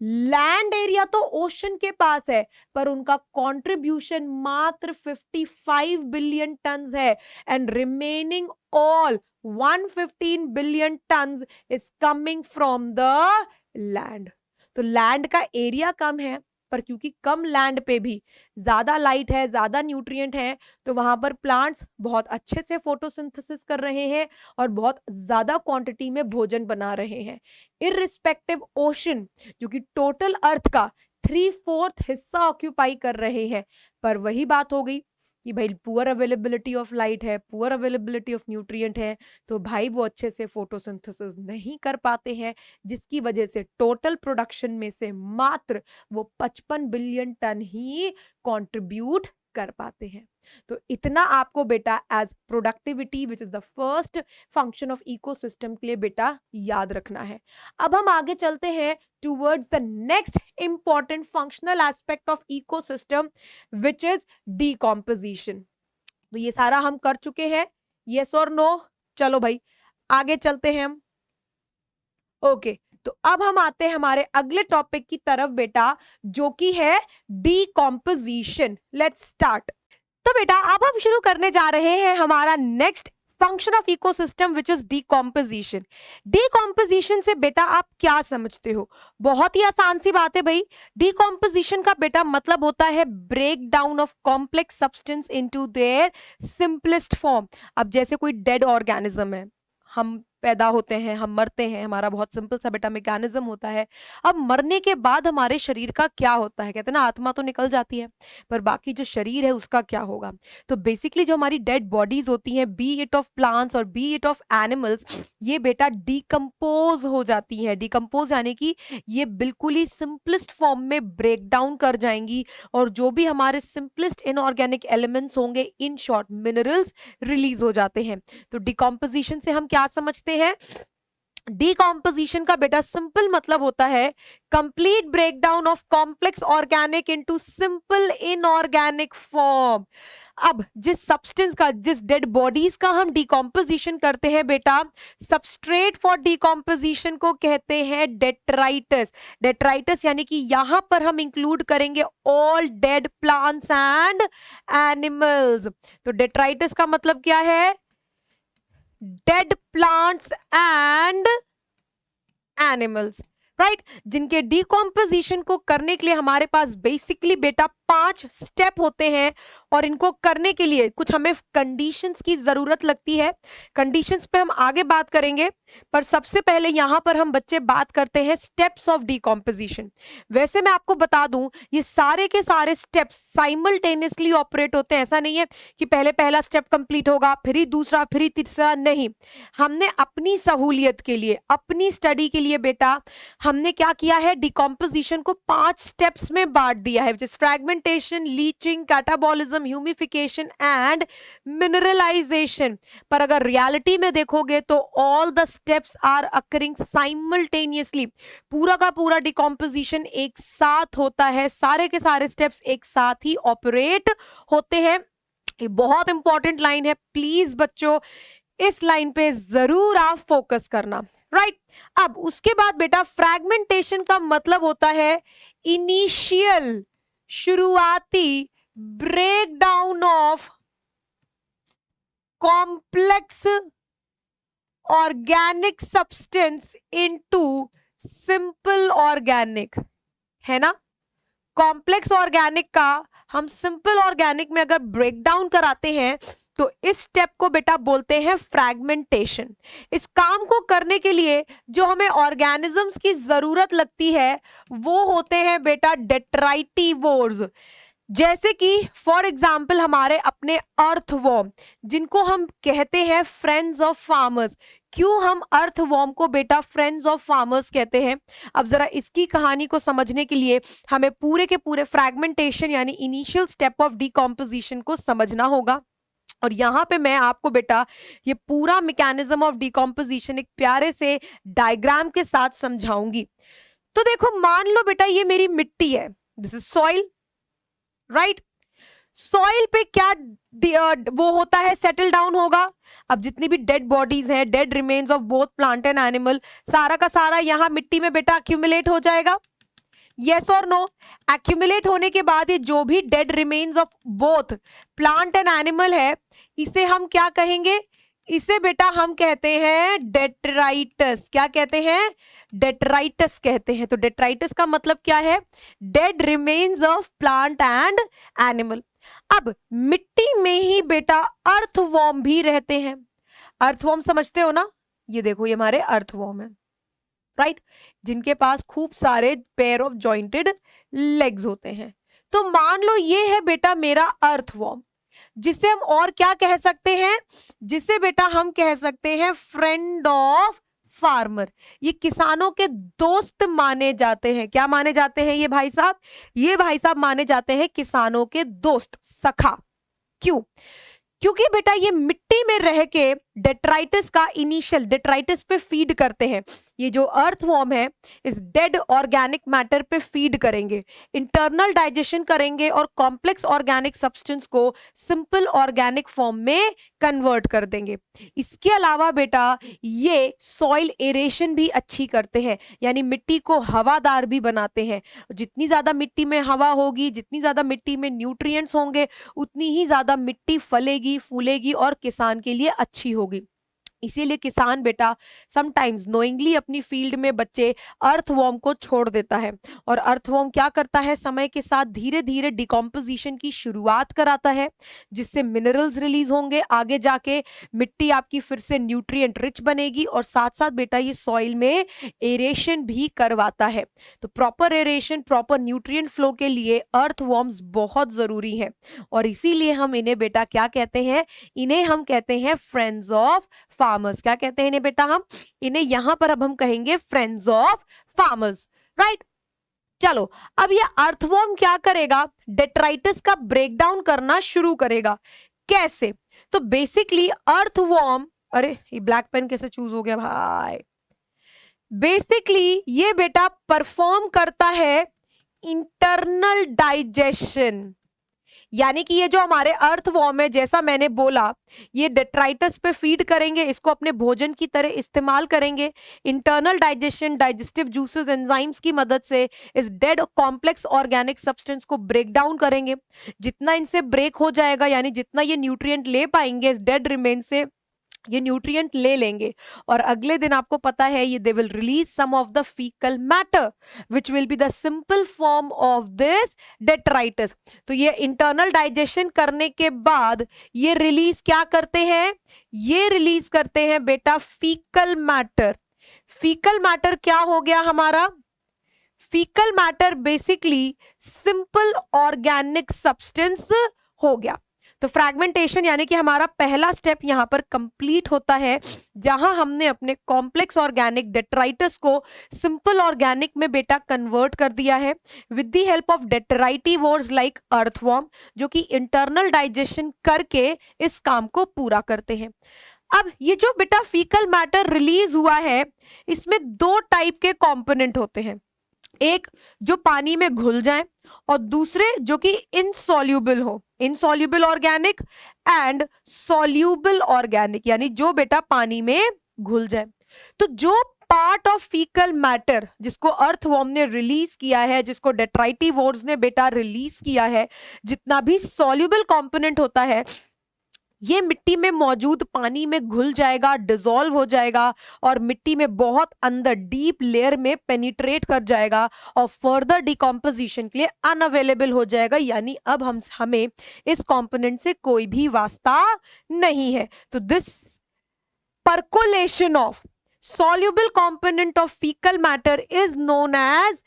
[SPEAKER 1] लैंड एरिया तो ओशन के पास है, पर उनका कंट्रीब्यूशन मात्र 55 बिलियन टन्स है, and remaining all 115 billion turns is coming from the land. तो लैंड का एरिया कम है, पर क्योंकि कम लैंड पे भी ज्यादा लाइट है, ज्यादा न्यूट्रिएंट है, तो वहां पर प्लांट्स बहुत अच्छे से फोटोसिंथेसिस कर रहे हैं और बहुत ज्यादा क्वांटिटी में भोजन बना रहे हैं। इररिस्पेक्टिव ओशन, जो कि टोटल अर्थ का 3/4 हिस्सा ऑक्यूपाई कर रहे हैं, पर वही बात हो गई कि भाई पुअर अवेलेबिलिटी ऑफ लाइट है, पुअर अवेलेबिलिटी ऑफ न्यूट्रिएंट है, तो भाई वो अच्छे से फोटोसिंथेसिस नहीं कर पाते हैं, जिसकी वजह से टोटल प्रोडक्शन में से मात्र वो 55 बिलियन टन ही कंट्रीब्यूट कर पाते हैं। तो इतना आपको बेटा as productivity which is the first function of ecosystem के लिए बेटा याद रखना है। अब हम आगे चलते हैं towards the next important functional aspect of ecosystem which is decomposition. तो ये सारा हम कर चुके हैं, यस और नो? चलो भाई आगे चलते हैं हम। ओके, तो अब हम आते हैं हमारे अगले टॉपिक की तरफ बेटा, जो कि है डीकॉम्पोजिशन। Let's start. तो बेटा अब हम शुरू करने जा रहे हैं हमारा next function of ecosystem which is decomposition. Decomposition से बेटा आप क्या समझते हो? बहुत ही आसान सी बात है भाई। डिकॉम्पोजिशन का बेटा मतलब होता है break down of complex substance into their simplest form. अब जैसे कोई डेड ऑर्गेनिज्म है, हम पैदा होते हैं, हम मरते हैं, हमारा बहुत सिंपल सा बेटा मैकेनिज्म होता है। अब मरने के बाद हमारे शरीर का क्या होता है? कहते हैं ना आत्मा तो निकल जाती है, पर बाकी जो शरीर है उसका क्या होगा? तो बेसिकली जो हमारी डेड बॉडीज होती हैं, बी इट ऑफ प्लांट्स और बी इट ऑफ एनिमल्स, ये बेटा डिकम्पोज हो जाती हैं। डिकम्पोज यानी कि ये बिल्कुल ही सिंपलेस्ट फॉर्म में ब्रेक डाउन कर जाएंगी, और जो भी हमारे सिंपलेस्ट इनऑर्गेनिक एलिमेंट्स होंगे, इन शॉर्ट मिनरल्स, रिलीज हो जाते हैं। तो डिकम्पोजिशन से हम क्या समझते हैं? डिकॉम्पोजिशन का बेटा सिंपल मतलब होता है complete breakdown of complex organic into simple inorganic form. अब जिस सब्सटेंस का, जिस डेड बॉडीज का हम डिकॉम्पोजिशन करते हैं बेटा, सबस्ट्रेट फॉर डिकॉम्पोजिशन को कहते हैं डेट्राइटस। डेट्राइटस यानी कि यहां पर हम इंक्लूड करेंगे all dead plants and animals. तो डेट्राइटस का मतलब क्या है? Dead plants and animals, right? जिनके डिकॉम्पोजिशन को करने के लिए हमारे पास बेसिकली बेटा 5 स्टेप होते हैं, और इनको करने के लिए कुछ हमें कंडीशंस की जरूरत लगती है। कंडीशंस पे हम आगे बात करेंगे, पर सबसे पहले यहां पर हम बच्चे बात करते हैं स्टेप्स ऑफ डिकॉम्पोजिशन। वैसे मैं आपको बता दूं, ये सारे के सारे स्टेप्स साइमल्टेनियसली ऑपरेट होते हैं। ऐसा नहीं है कि पहले पहला स्टेप कंप्लीट होगा, फिर ही दूसरा, फिर ही तीसरा, नहीं। हमने अपनी सहूलियत के लिए, अपनी स्टडी के लिए बेटा हमने क्या किया है? डिकॉम्पोजिशन को 5 स्टेप्स में बांट दिया है, जिस fragmentation, leaching, catabolism, humification and mineralisation. पर अगर रियलिटी में देखोगे तो all the steps are occurring simultaneously. पूरा का पूरा डिकॉम्पोजिशन एक साथ होता है, सारे के सारे स्टेप्स एक साथ ही ऑपरेट होते हैं। ये बहुत इंपॉर्टेंट लाइन है, प्लीज बच्चों इस लाइन पे जरूर आप फोकस करना, राइट? अब उसके बाद बेटा फ्रैगमेंटेशन का मतलब होता है इनिशियल, शुरुआती break down of complex organic substance into simple organic, है ना? कॉम्प्लेक्स ऑर्गेनिक का हम सिंपल ऑर्गेनिक में अगर ब्रेक डाउन कराते हैं तो इस स्टेप को बेटा बोलते हैं फ्रैगमेंटेशन। इस काम को करने के लिए जो हमें ऑर्गेनिजम्स की जरूरत लगती है वो होते हैं बेटा डेट्राइटिवोर्स। जैसे कि फॉर एग्जाम्पल हमारे अपने अर्थवॉर्म, जिनको हम कहते हैं फ्रेंड्स ऑफ फार्मर्स। क्यों हम अर्थवॉर्म को बेटा फ्रेंड्स ऑफ फार्मर्स कहते हैं? अब जरा इसकी कहानी को समझने के लिए हमें पूरे के पूरे फ्रैगमेंटेशन यानी इनिशियल स्टेप ऑफ डिकॉम्पोजिशन को समझना होगा। और यहां पे मैं आपको बेटा ये पूरा मैकेनिज्म ऑफ डिकॉम्पोजिशन एक प्यारे से डायग्राम के साथ समझाऊंगी। तो देखो, मान लो बेटा ये मेरी मिट्टी है, this is soil, right? Soil पे क्या वो होता है, सेटल डाउन होगा। अब जितनी भी डेड बॉडीज हैं, dead remains of both plant and animal, सारा का सारा यहाँ मिट्टी में बेटा अक्यूमुलेट हो जाएगा। यस और नो? एक्यूमुलेट होने के बाद ये जो भी dead remains of both plant and animal है, इसे हम क्या कहेंगे? इसे बेटा हम कहते हैं डेट्राइटस। क्या कहते हैं? डेट्राइटस कहते हैं। तो डेट्राइटस का मतलब क्या है? Dead remains of plant and animal. अब मिट्टी में ही बेटा अर्थवॉर्म भी रहते हैं। अर्थवॉर्म समझते हो ना? ये देखो, ये हमारे अर्थवॉर्म है, राइट? जिनके पास खूब सारे पेयर ऑफ जॉइंटेड लेग्स होते हैं। तो मान लो ये है बेटा मेरा अर्थवॉर्म, जिसे हम और क्या कह सकते हैं? जिसे बेटा हम कह सकते हैं फ्रेंड ऑफ फार्मर। ये किसानों के दोस्त माने जाते हैं। क्या माने जाते हैं ये भाई साहब? ये भाई साहब माने जाते हैं किसानों के दोस्त, सखा। क्यों? क्योंकि बेटा ये मिट्टी में रह के डेट्राइटस का इनिशियल, डेट्राइटस पे फीड करते हैं। ये जो अर्थवॉर्म है इस डेड ऑर्गेनिक मैटर पे फीड करेंगे, इंटरनल डाइजेशन करेंगे और कॉम्प्लेक्स ऑर्गेनिक सब्सटेंस को सिंपल ऑर्गेनिक फॉर्म में कन्वर्ट कर देंगे। इसके अलावा बेटा ये सॉइल एरेशन भी अच्छी करते हैं, यानी मिट्टी को हवादार भी बनाते हैं। जितनी ज्यादा मिट्टी में हवा होगी, जितनी ज्यादा मिट्टी में न्यूट्रिएंट्स होंगे, उतनी ही ज्यादा मिट्टी फलेगी, फूलेगी और किसान किसान के लिए अच्छी होगी। इसीलिए किसान बेटा समटाइम्स नोइंगली अपनी फील्ड में बच्चे अर्थवॉर्म को छोड़ देता है, और अर्थवॉर्म क्या करता है, समय के साथ धीरे धीरे डिकम्पोजिशन की शुरुआत कराता है, जिससे मिनरल्स रिलीज होंगे, आगे जाके मिट्टी आपकी फिर से न्यूट्रिएंट रिच बनेगी, और साथ साथ बेटा ये सॉइल में एरेशन भी करवाता है। तो proper aeration, proper nutrient flow के लिए अर्थवॉर्म्स बहुत जरूरी है, और इसीलिए हम इन्हें बेटा क्या कहते हैं, इन्हें हम कहते हैं फ्रेंड्स ऑफ फार्मर्स। क्या कहते हैं इन्हें बेटा, हम इन्हें यहां पर अब हम कहेंगे फ्रेंड्स ऑफ फार्मर्स, राइट। चलो अब ये अर्थवॉर्म क्या करेगा, डेट्राइटिस का ब्रेकडाउन करना शुरू करेगा। कैसे, तो बेसिकली अर्थवॉर्म, अरे ये ब्लैक पेन कैसे चूज हो गया भाई, बेसिकली ये बेटा परफॉर्म करता है इंटरनल डाइजेशन, यानी कि ये जो हमारे अर्थवॉर्म है, जैसा मैंने बोला, ये डेट्राइटिस पे फीड करेंगे, इसको अपने भोजन की तरह इस्तेमाल करेंगे। Internal digestion, digestive juices, enzymes की मदद से इस डेड कॉम्प्लेक्स ऑर्गेनिक सब्सटेंस को ब्रेक डाउन करेंगे। जितना इनसे ब्रेक हो जाएगा, यानी जितना ये न्यूट्रिएंट ले पाएंगे इस डेड रिमेन से, ये न्यूट्रिएंट ले लेंगे, और अगले दिन आपको पता है ये they will release some of the faecal matter which will be the simple form of this detritus. तो ये इंटरनल डाइजेशन करने के बाद ये रिलीज क्या करते हैं, ये रिलीज करते हैं बेटा फीकल मैटर। फीकल मैटर क्या हो गया हमारा, faecal matter basically simple organic substance हो गया। तो फ्रैगमेंटेशन यानी कि हमारा पहला स्टेप यहां पर कंप्लीट होता है, जहां हमने अपने कॉम्प्लेक्स ऑर्गेनिक डेट्राइटिस को सिंपल ऑर्गेनिक में बेटा कन्वर्ट कर दिया है with the help of detritivores like earthworm, जो कि इंटरनल डाइजेशन करके इस काम को पूरा करते हैं। अब ये जो बेटा फीकल मैटर रिलीज हुआ है, इसमें दो टाइप के कंपोनेंट होते हैं, एक जो पानी में घुल जाए और दूसरे जो कि इनसॉल्यूबल हो, insoluble organic and soluble organic, यानी जो बेटा पानी में घुल जाए। तो जो पार्ट ऑफ फीकल मैटर जिसको अर्थवॉर्म ने रिलीज किया है, जिसको डेट्राइटिवोर्स ने बेटा रिलीज किया है, जितना भी सॉल्यूबल कंपोनेंट होता है, ये मिट्टी में मौजूद पानी में घुल जाएगा, डिसॉल्व हो जाएगा, और मिट्टी में बहुत अंदर डीप लेयर में पेनिट्रेट कर जाएगा, और फर्दर डिकम्पोजिशन के लिए अनअवेलेबल हो जाएगा, यानी अब हमें इस कंपोनेंट से कोई भी वास्ता नहीं है। तो this percolation of soluble component of fecal matter is known as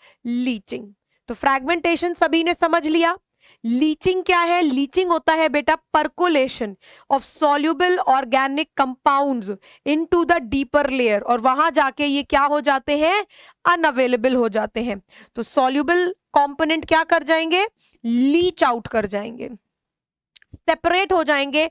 [SPEAKER 1] leaching। तो फ्रैगमेंटेशन सभी ने समझ लिया। लीचिंग क्या है, लीचिंग होता है बेटा percolation of soluble organic compounds into the deeper layer, और वहां जाके ये क्या हो जाते हैं, अनअवेलेबल हो जाते हैं। तो सॉल्युबल कंपोनेंट क्या कर जाएंगे, लीच आउट कर जाएंगे, सेपरेट हो जाएंगे,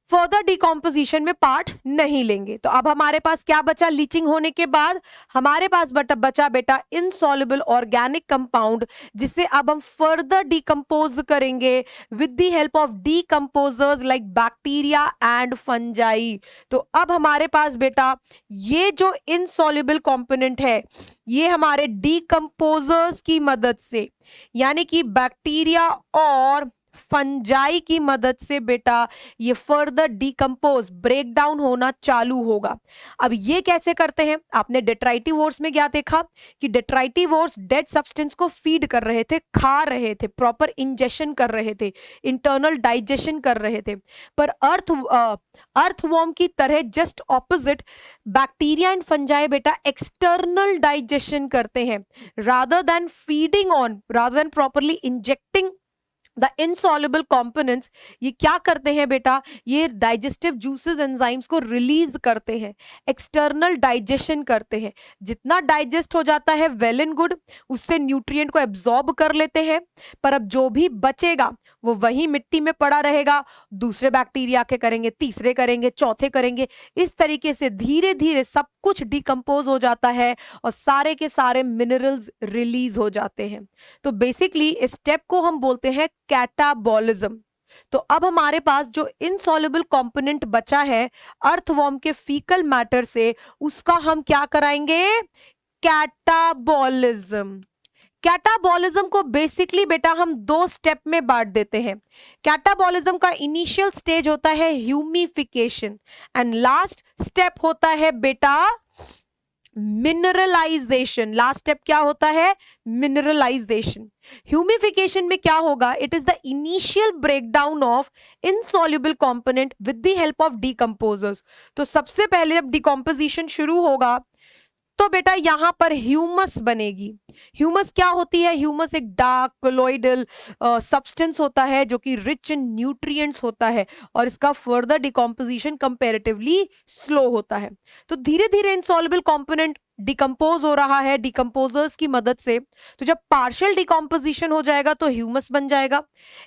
[SPEAKER 1] फर्दर डिकम्पोजिशन में पार्ट नहीं लेंगे। तो अब हमारे पास क्या बचा, लीचिंग होने के बाद हमारे पास बचा बेटा इनसॉल्युबल ऑर्गेनिक कंपाउंड, जिसे अब हम फर्दर डिकम्पोज करेंगे with the help of decomposers like bacteria and fungi. तो अब हमारे पास बेटा ये जो इनसॉल्युबल कंपोनेंट है, ये हमारे डिकम्पोजर्स की मदद से, यानी कि बैक्टीरिया और फंजाई की मदद से बेटा ये फर्दर डिकम्पोज ब्रेक डाउन होना चालू होगा। अब ये कैसे करते हैं, आपने डेट्राइटिवोर्स में क्या देखा कि डेट्राइटिवोर्स डेड सब्सटेंस को फीड कर रहे थे, खा रहे थे, प्रॉपर इंजेशन कर रहे थे, इंटरनल डाइजेशन कर रहे थे। पर अर्थवॉर्म की तरह just opposite bacteria and fungi बेटा एक्सटर्नल डाइजेशन करते हैं, rather than feeding on, rather than properly injecting the insoluble components. ये क्या करते हैं बेटा, ये डाइजेस्टिव जूसेस एंजाइम्स को रिलीज करते हैं, एक्सटर्नल डाइजेशन करते हैं। जितना डाइजेस्ट हो जाता है वेल एंड गुड, उससे न्यूट्रिएंट को एब्जॉर्ब कर लेते हैं, पर अब जो भी बचेगा वो वही मिट्टी में पड़ा रहेगा, दूसरे बैक्टीरिया के करेंगे, तीसरे करेंगे, चौथे करेंगे, इस तरीके से धीरे धीरे सब कुछ डिकम्पोज हो जाता है और सारे के सारे मिनरल्स रिलीज हो जाते हैं। तो बेसिकली इस स्टेप को हम बोलते हैं कैटाबॉलिज्म। तो अब हमारे पास जो इनसॉल्युबल कंपोनेंट बचा है अर्थवॉर्म के फीकल मैटर से, उसका हम क्या कराएंगे, कैटाबॉलिज्म। कैटाबॉलिज्म को बेसिकली बेटा हम दो स्टेप में बांट देते हैं। कैटाबॉलिज्म का इनिशियल स्टेज होता है ह्यूमिफिकेशन एंड लास्ट स्टेप होता है बेटा मिनरलाइजेशन। लास्ट स्टेप क्या होता है? मिनरलाइजेशन। ह्यूमिफिकेशन में क्या होगा? It is the initial breakdown of insoluble component with the help of decomposers. तो सबसे पहले जब डिकम्पोजिशन शुरू होगा तो बेटा यहां पर ह्यूमस बनेगी। ह्यूमस क्या होती है? ह्यूमस एक डार्क कोलोइडल सब्सटेंस होता है जो कि रिच इन न्यूट्रिएंट्स होता है और इसका फर्दर डिकम्पोजिशन कंपैरेटिवली स्लो होता है। तो धीरे धीरे इनसॉल्युबल कंपोनेंट डिकम्पोज हो रहा है डिकम्पोजर्स की मदद से। तो जब पार्शियल डिकम्पोजिशन हो जाएगा तो ह्यूमस बन जाएगा।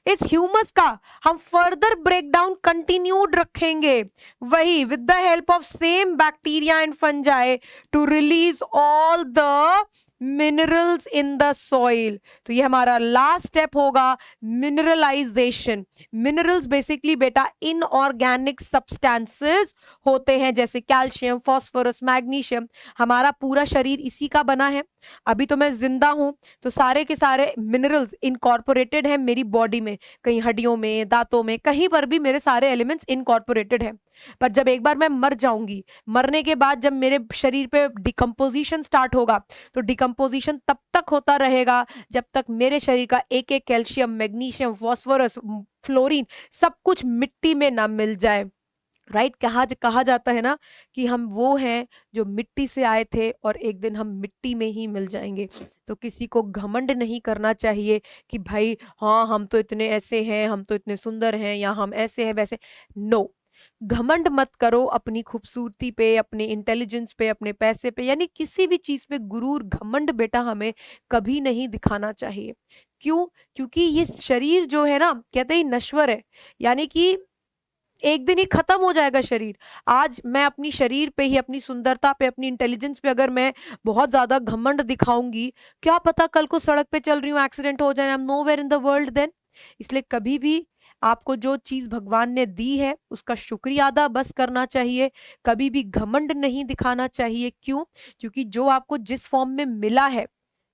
[SPEAKER 1] इस ह्यूमस का हम फर्दर ब्रेकडाउन कंटिन्यूड रखेंगे, वही with the help of same bacteria and fungi to release all the minerals in the soil. तो ये हमारा लास्ट स्टेप होगा मिनरलाइजेशन। मिनरल्स बेसिकली बेटा इनऑर्गेनिक सब्सटेंसेस होते हैं जैसे कैल्शियम, फास्फोरस, मैग्नीशियम। हमारा पूरा शरीर इसी का बना है। अभी तो मैं जिंदा हूं तो सारे के सारे मिनरल्स इनकॉर्पोरेटेड है मेरी बॉडी में, कहीं हड्डियों में, दांतों में, कहीं पर भी मेरे सारे एलिमेंट्स इनकॉर्पोरेटेड है। पर जब एक बार मैं मर जाऊंगी, मरने के बाद जब मेरे शरीर पे डिकम्पोजिशन स्टार्ट होगा तो डिकम्पोजिशन तब तक होता रहेगा जब तक मेरे शरीर का एक एक कैल्शियम, मैग्नीशियम, फास्फोरस, फ्लोरीन सब कुछ मिट्टी में ना मिल जाए। राइट कहा जाता है ना कि हम वो हैं जो मिट्टी से आए थे और एक दिन हम मिट्टी में ही मिल जाएंगे। तो किसी को घमंड नहीं करना चाहिए कि भाई हाँ हम तो इतने ऐसे हैं, हम तो इतने सुंदर हैं, या हम ऐसे हैं वैसे। नो, घमंड मत करो अपनी खूबसूरती पे, अपने इंटेलिजेंस पे, अपने पैसे पे, यानी किसी भी चीज पे गुरूर घमंड बेटा हमें कभी नहीं दिखाना चाहिए। क्यों? क्योंकि ये शरीर जो है ना, कहते हैं नश्वर है, यानी कि एक दिन ही खत्म हो जाएगा शरीर। आज मैं अपनी शरीर पे ही, अपनी सुंदरता पे, अपनी इंटेलिजेंस पे अगर मैं बहुत ज्यादा घमंड दिखाऊंगी, क्या पता कल को सड़क पे चल रही हूँ एक्सीडेंट हो जाए, I am nowhere in the world then. इसलिए कभी भी आपको जो चीज भगवान ने दी है उसका शुक्रिया अदा बस करना चाहिए, कभी भी घमंड नहीं दिखाना चाहिए। क्यों? क्योंकि जो आपको जिस फॉर्म में मिला है,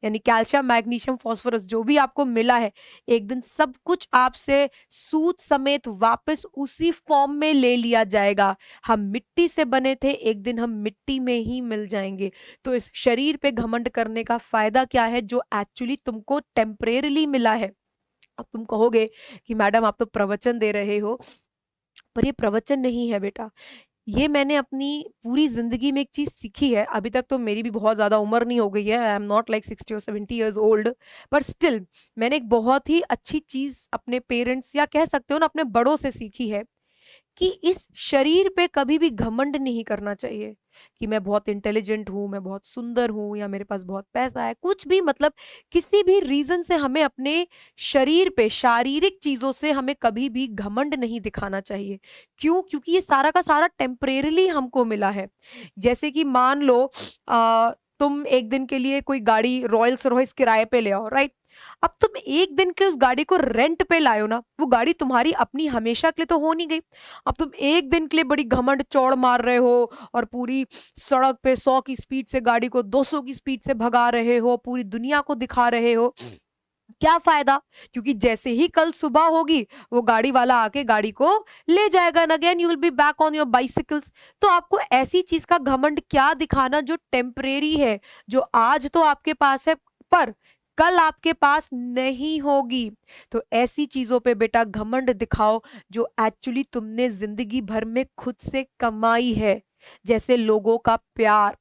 [SPEAKER 1] यानी कैल्शियम, मैग्नीशियम, फास्फोरस जो भी आपको मिला है, एक दिन सब कुछ आपसे सूत समेत वापस उसी फॉर्म में ले लिया जाएगा। हम मिट्टी से बने थे, एक दिन हम मिट्टी में ही मिल जाएंगे। तो इस शरीर पे घमंड करने का फायदा क्या है जो एक्चुअली तुमको टेम्परेरीली मिला है। अब तुम कहोगे कि मैडम आप तो प्रवचन दे रहे हो, पर ये प्रवचन नहीं है बेटा। ये मैंने अपनी पूरी जिंदगी में एक चीज सीखी है। अभी तक तो मेरी भी बहुत ज्यादा उम्र नहीं हो गई है, आई एम नॉट लाइक 60 और 70 ईयर्स ओल्ड, पर स्टिल मैंने एक बहुत ही अच्छी चीज अपने पेरेंट्स या कह सकते हो ना अपने बड़ों से सीखी है कि इस शरीर पे कभी भी घमंड नहीं करना चाहिए कि मैं बहुत इंटेलिजेंट हूं, मैं बहुत सुंदर हूं, या मेरे पास बहुत पैसा है, कुछ भी, मतलब किसी भी रीजन से हमें अपने शरीर पे, शारीरिक चीजों से हमें कभी भी घमंड नहीं दिखाना चाहिए। क्यों? क्योंकि ये सारा का सारा टेम्परेरीली हमको मिला है। जैसे कि मान लो तुम एक दिन के लिए कोई गाड़ी रॉयल्स रॉयस किराए पे ले आओ, राइट? अब तुम एक दिन के उस गाड़ी को रेंट पे लायो ना, वो गाड़ी तुम्हारी अपनी हमेशा के लिए तो हो नहीं गई। अब तुम एक दिन के लिए बड़ी घमंड चौड़ मार रहे हो और पूरी सड़क पे 100 की स्पीड से गाड़ी को 200 की स्पीड से भगा रहे हो, पूरी दुनिया को दिखा रहे हो, क्या फायदा? क्योंकि जैसे ही कल सुबह होगी वो गाड़ी वाला आके गाड़ी को ले जाएगा and again you will be back on your bicycles. तो आपको ऐसी चीज का घमंड क्या दिखाना जो टेम्परेरी है, जो आज तो आपके पास है पर कल आपके पास नहीं होगी। तो ऐसी चीजों पे बेटा घमंड दिखाओ जो एक्चुअली तुमने जिंदगी भर में खुद से कमाई है, जैसे लोगों का प्यार,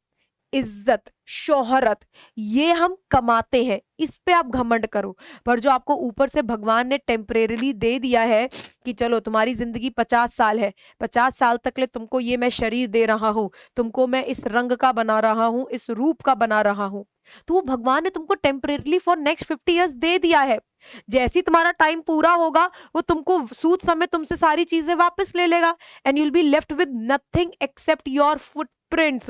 [SPEAKER 1] इज्जत, शोहरत, ये हम कमाते हैं, इस पे आप घमंड करो। पर जो आपको ऊपर से भगवान ने टेम्परेरीली दे दिया है कि चलो तुम्हारी जिंदगी 50 साल है, 50 साल तक ले तुमको ये मैं शरीर दे रहा हूं, तुमको मैं इस रंग का बना रहा हूं, इस रूप का बना रहा हूं, तो वो भगवान ने तुमको temporarily for next 50 years they दिया है। जैसे ही तुम्हारा टाइम पूरा होगा वो तुमको सूद समय तुमसे सारी चीजें वापस ले लेगा and you will be left with nothing accept your footprints.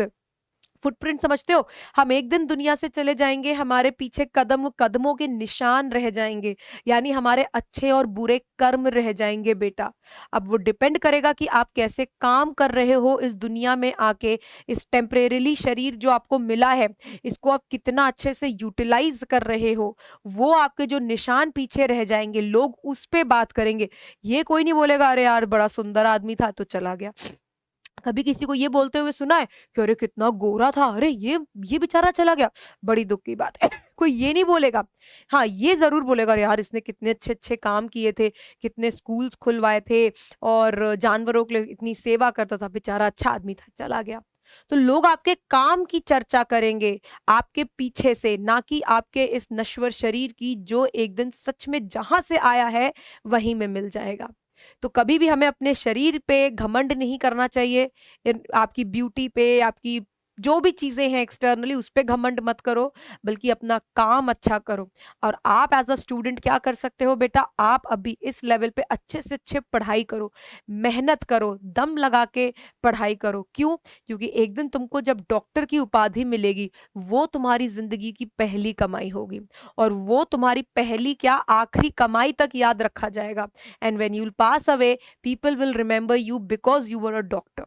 [SPEAKER 1] Footprint समझते हो? हम एक दिन दुनिया से चले जाएंगे, हमारे पीछे कदम कदमों के निशान रह जाएंगे, यानी हमारे अच्छे और बुरे कर्म रह जाएंगे बेटा। अब वो डिपेंड करेगा कि आप कैसे काम कर रहे हो इस दुनिया में आके। इस टेम्परेरीली शरीर जो आपको मिला है, इसको आप कितना अच्छे से यूटिलाइज कर रहे हो, वो आपके जो निशान पीछे रह जाएंगे, लोग उस पे बात करेंगे। ये कोई नहीं बोलेगा अरे यार बड़ा सुंदर आदमी था तो चला गया। कभी किसी को ये बोलते हुए सुना है कि अरे कितना गोरा था, अरे ये बेचारा चला गया, बड़ी दुख की बात है। कोई ये नहीं बोलेगा। हाँ, ये जरूर बोलेगा अरे यार इसने कितने अच्छे अच्छे काम किए थे, कितने स्कूल्स खुलवाए थे और जानवरों के लिए इतनी सेवा करता था, बेचारा अच्छा आदमी था, चला गया। तो लोग आपके काम की चर्चा करेंगे आपके पीछे से, ना कि आपके इस नश्वर शरीर की, जो एक दिन सच में जहां से आया है वहीं में मिल जाएगा। तो कभी भी हमें अपने शरीर पे घमंड नहीं करना चाहिए। आपकी ब्यूटी पे, आपकी जो भी चीजें हैं एक्सटर्नली, उस पे घमंड मत करो, बल्कि अपना काम अच्छा करो। और आप एज अ स्टूडेंट क्या कर सकते हो बेटा, आप अभी इस लेवल पे अच्छे से अच्छे पढ़ाई करो, मेहनत करो, दम लगा के पढ़ाई करो। क्यों? क्योंकि एक दिन तुमको जब डॉक्टर की उपाधि मिलेगी, वो तुम्हारी जिंदगी की पहली कमाई होगी, और वो तुम्हारी पहली क्या आखिरी कमाई तक याद रखा जाएगा। And when you will pass away, people will remember you because you were a doctor,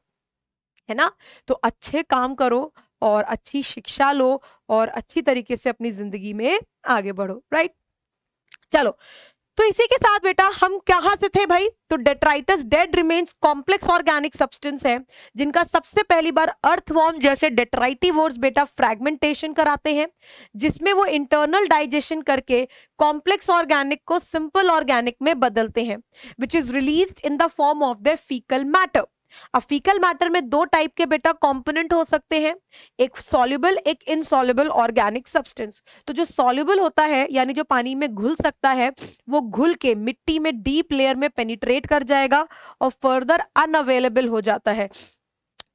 [SPEAKER 1] है ना? तो अच्छे काम करो और अच्छी शिक्षा लो और अच्छी तरीके से अपनी जिंदगी में आगे बढ़ो, राइट? चलो, तो इसी के साथ बेटा हम कहां से थे भाई? तो detritus dead remains complex organic substance है, जिनका सबसे पहली बार अर्थवॉर्म जैसे डेट्राइटिवोर्स बेटा फ्रैगमेंटेशन कराते हैं, जिसमें वो इंटरनल डाइजेशन करके कॉम्प्लेक्स ऑर्गेनिक को सिंपल ऑर्गेनिक में बदलते हैं, which is released in the form of the faecal matter. अब फीकल मैटर में दो टाइप के बेटा कंपोनेंट हो सकते हैं, एक सॉल्युबल, एक इनसॉल्युबल ऑर्गेनिक सब्सटेंस। तो जो सॉल्युबल होता है, यानी जो पानी में घुल सकता है, वो घुल के मिट्टी में डीप लेयर में पेनिट्रेट कर जाएगा और फर्दर अनअवेलेबल हो जाता है।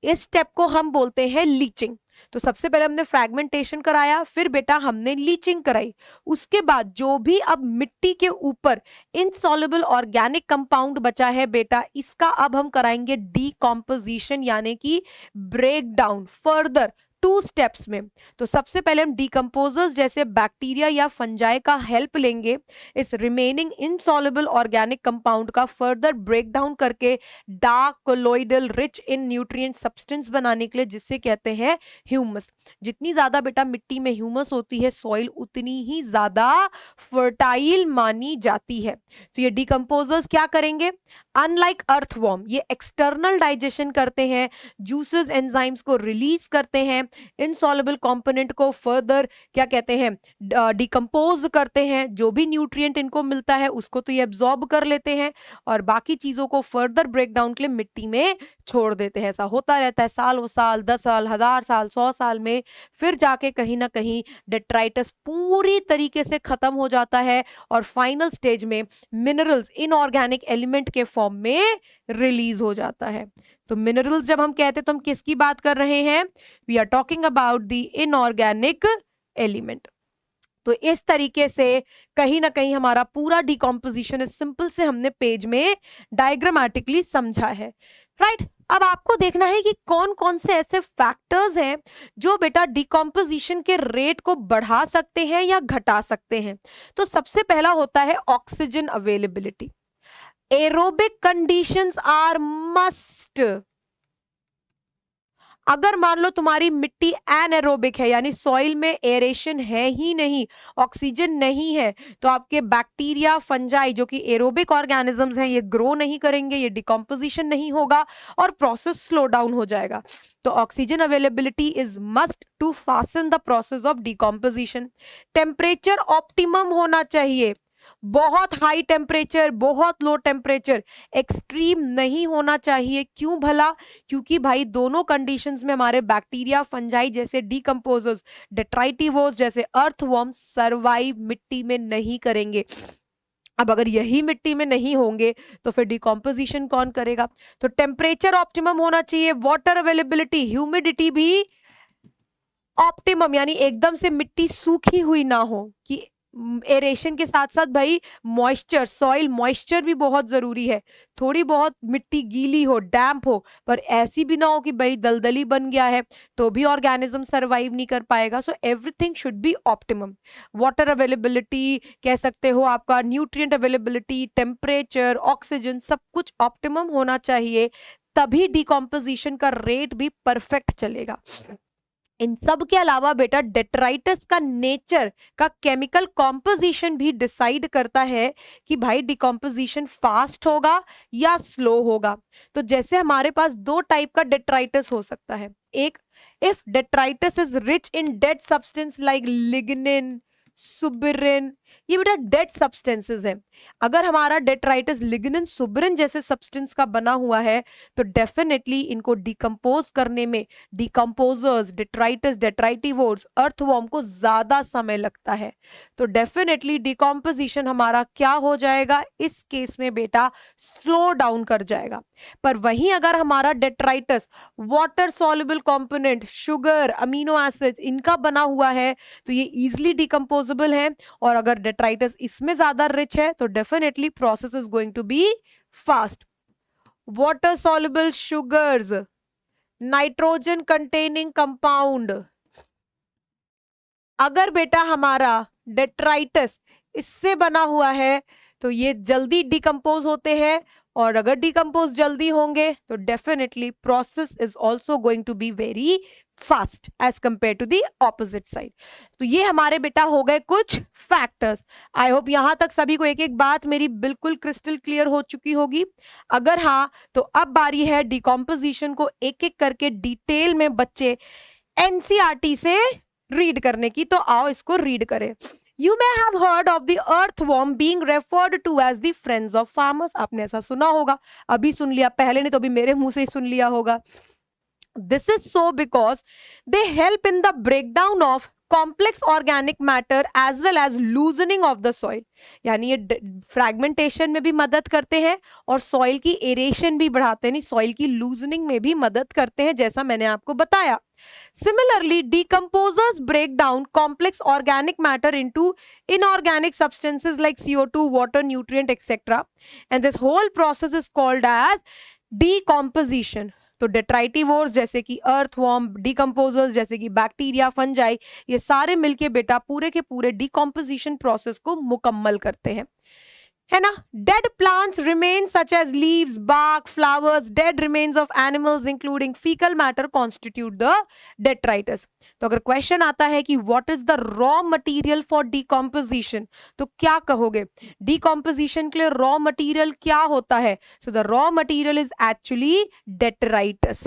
[SPEAKER 1] इस स्टेप को हम बोलते हैं लीचिंग। तो सबसे पहले हमने फ्रैगमेंटेशन कराया, फिर बेटा हमने लीचिंग कराई। उसके बाद जो भी अब मिट्टी के ऊपर इनसॉल्युबल ऑर्गेनिक कंपाउंड बचा है बेटा, इसका अब हम कराएंगे डीकॉम्पोजिशन, यानी कि ब्रेक डाउन फर्दर 2 स्टेप्स में। तो सबसे पहले हम डीकम्पोजर्स जैसे बैक्टीरिया या फंजाई का हेल्प लेंगे, इस रिमेनिंग इनसॉल्युबल ऑर्गेनिक कंपाउंड का फर्दर ब्रेक डाउन करके dark colloidal rich in nutrient substance बनाने के लिए, जिससे कहते हैं ह्यूमस। जितनी ज्यादा बेटा मिट्टी में ह्यूमस होती है, सॉइल उतनी ही ज्यादा फर्टाइल मानी जाती है। तो ये डीकम्पोजर्स क्या करेंगे? अनलाइक अर्थवॉर्म, ये एक्सटर्नल डाइजेशन करते हैं, जूसेस एंजाइम्स को रिलीज करते हैं, इनसॉल्युबल कंपोनेंट को फर्दर क्या कहते हैं, डिकम्पोज करते हैं। जो भी न्यूट्रिएंट इनको मिलता है उसको तो ये एब्जॉर्ब कर लेते हैं और बाकी चीजों को फर्दर ब्रेक डाउन के लिए मिट्टी में छोड़ देते हैं। ऐसा होता रहता है सालों साल, 10 साल, 1000 साल, 100 साल में, फिर जाके कहीं ना कहीं डेट्राइटस पूरी तरीके से खत्म हो जाता है और फाइनल स्टेज में मिनरल्स इनऑर्गेनिक एलिमेंट के फॉर्म में रिलीज हो जाता है। तो मिनरल्स जब हम कहते हैं तो हम किसकी बात कर रहे हैं? We are talking about the inorganic element. तो इस तरीके से कहीं ना कहीं हमारा पूरा डिकॉम्पोजिशन इस सिंपल से हमने पेज में डायग्रामेटिकली समझा है, राइट? अब आपको देखना है कि कौन कौन से ऐसे फैक्टर्स हैं जो बेटा डिकॉम्पोजिशन के रेट को बढ़ा सकते हैं या घटा सकते हैं। तो सबसे पहला होता है oxygen availability. Aerobic conditions are must. अगर मान लो तुम्हारी मिट्टी एनएरोबिक है, यानी सॉइल में एरेशन है ही नहीं, ऑक्सीजन नहीं है, तो आपके बैक्टीरिया फंजाई जो कि एरोबिक ऑर्गेनिजम्स हैं, ये ग्रो नहीं करेंगे, ये डिकम्पोजिशन नहीं होगा और प्रोसेस स्लो डाउन हो जाएगा। तो oxygen availability is must to fasten the process of decomposition. Temperature optimum होना चाहिए, बहुत हाई टेम्परेचर, बहुत लो टेम्परेचर, एक्सट्रीम नहीं होना चाहिए। क्यों भला? क्योंकि भाई दोनों कंडीशंस में हमारे बैक्टीरिया फंजाई जैसे डीकम्पोजर्स, डेट्राइटिवोर्स जैसे अर्थवॉर्म सर्वाइव मिट्टी में नहीं करेंगे। अब अगर यही मिट्टी में नहीं होंगे तो फिर डिकम्पोजिशन कौन करेगा? तो टेम्परेचर ऑप्टिमम होना चाहिए, वाटर अवेलेबिलिटी, ह्यूमिडिटी भी ऑप्टिमम, यानी एकदम से मिट्टी सूखी हुई ना हो कि एरेशन के साथ साथ भाई मॉइस्चर, सॉइल मॉइस्चर भी बहुत जरूरी है। थोड़ी बहुत मिट्टी गीली हो, डैम्प हो, पर ऐसी भी ना हो कि भाई दलदली बन गया है तो भी ऑर्गेनिज्म सरवाइव नहीं कर पाएगा। So everything should be optimum. Water availability कह सकते हो, आपका न्यूट्रिएंट अवेलेबिलिटी, टेम्परेचर, ऑक्सीजन, सब कुछ ऑप्टिमम होना चाहिए, तभी डिकम्पोजिशन का रेट भी परफेक्ट चलेगा। इन सब के अलावा बेटा डेट्राइटस का नेचर का केमिकल कॉम्पोजिशन भी डिसाइड करता है कि भाई डिकम्पोजिशन फास्ट होगा या स्लो होगा। तो जैसे हमारे पास दो टाइप का डेट्राइटस हो सकता है। एक, if detritus is rich in dead substance like lignin, सुबरिन, ये बेटा डेड सब्सटेंसेस है। अगर हमारा डेट्राइटस लिग्निन, सुबरिन जैसे सब्सटेंस का बना हुआ है तो डेफिनेटली इनको डिकम्पोज करने में डिकम्पोजर्स, डेट्राइटस, डेट्राइटिवोर्स, अर्थवॉर्म को ज्यादा समय लगता है। तो डेफिनेटली डिकम्पोजिशन हमारा क्या हो जाएगा इस केस में बेटा, स्लो डाउन कर जाएगा। पर वहीं अगर हमारा detritus water soluble component, sugar, amino acids इनका बना हुआ है तो ये इजिली डिकम्पोजेबल है। और अगर डेट्राइटस इसमें ज्यादा रिच है तो definitely process is going to be fast. Water soluble sugars, nitrogen containing compound, अगर बेटा हमारा डेट्राइटस इससे बना हुआ है तो ये जल्दी डिकम्पोज होते हैं, और अगर डिकम्पोज जल्दी होंगे तो definitely process is also going to be very fast as compare to the opposite side. तो ये हमारे बेटा हो गए कुछ फैक्टर्स। आई होप यहां तक सभी को एक एक बात मेरी बिल्कुल क्रिस्टल क्लियर हो चुकी होगी। अगर हाँ तो अब बारी है डिकम्पोजिशन को एक एक करके डिटेल में बच्चे एनसीईआरटी से रीड करने की। तो आओ इसको रीड करें। You may have heard of the earthworm being referred to as the friends of farmers. आपने ऐसा सुना होगा, अभी सुन लिया, पहले नहीं तो अभी मेरे मुंह से ही सुन लिया होगा। This is so because they help in the breakdown of complex organic matter as well as loosening of the soil. यानी ये फ्रैगमेंटेशन में भी मदद करते हैं और सॉइल की एरेशन भी बढ़ाते हैं, नहीं सॉइल की लूजनिंग में भी मदद करते हैं, जैसा मैंने आपको बताया। Similarly, decomposers break down complex organic matter into inorganic substances like CO2, water, nutrient, etc. And this whole process is called as decomposition. तो डेट्राइटिवोर्स जैसे कि अर्थवॉर्म, डिकम्पोजर्स जैसे कि बैक्टीरिया, फंजाई, ये सारे मिलके बेटा पूरे के पूरे डिकम्पोजिशन प्रोसेस को मुकम्मल करते हैं, है ना। Dead plants remain such as leaves, bark, flowers, dead remains of animals including faecal matter constitute the detritus. तो अगर क्वेश्चन आता है कि what is the raw material for decomposition, तो क्या कहोगे? डिकम्पोजिशन के लिए रॉ मटेरियल क्या होता है? So the raw material is actually detritus,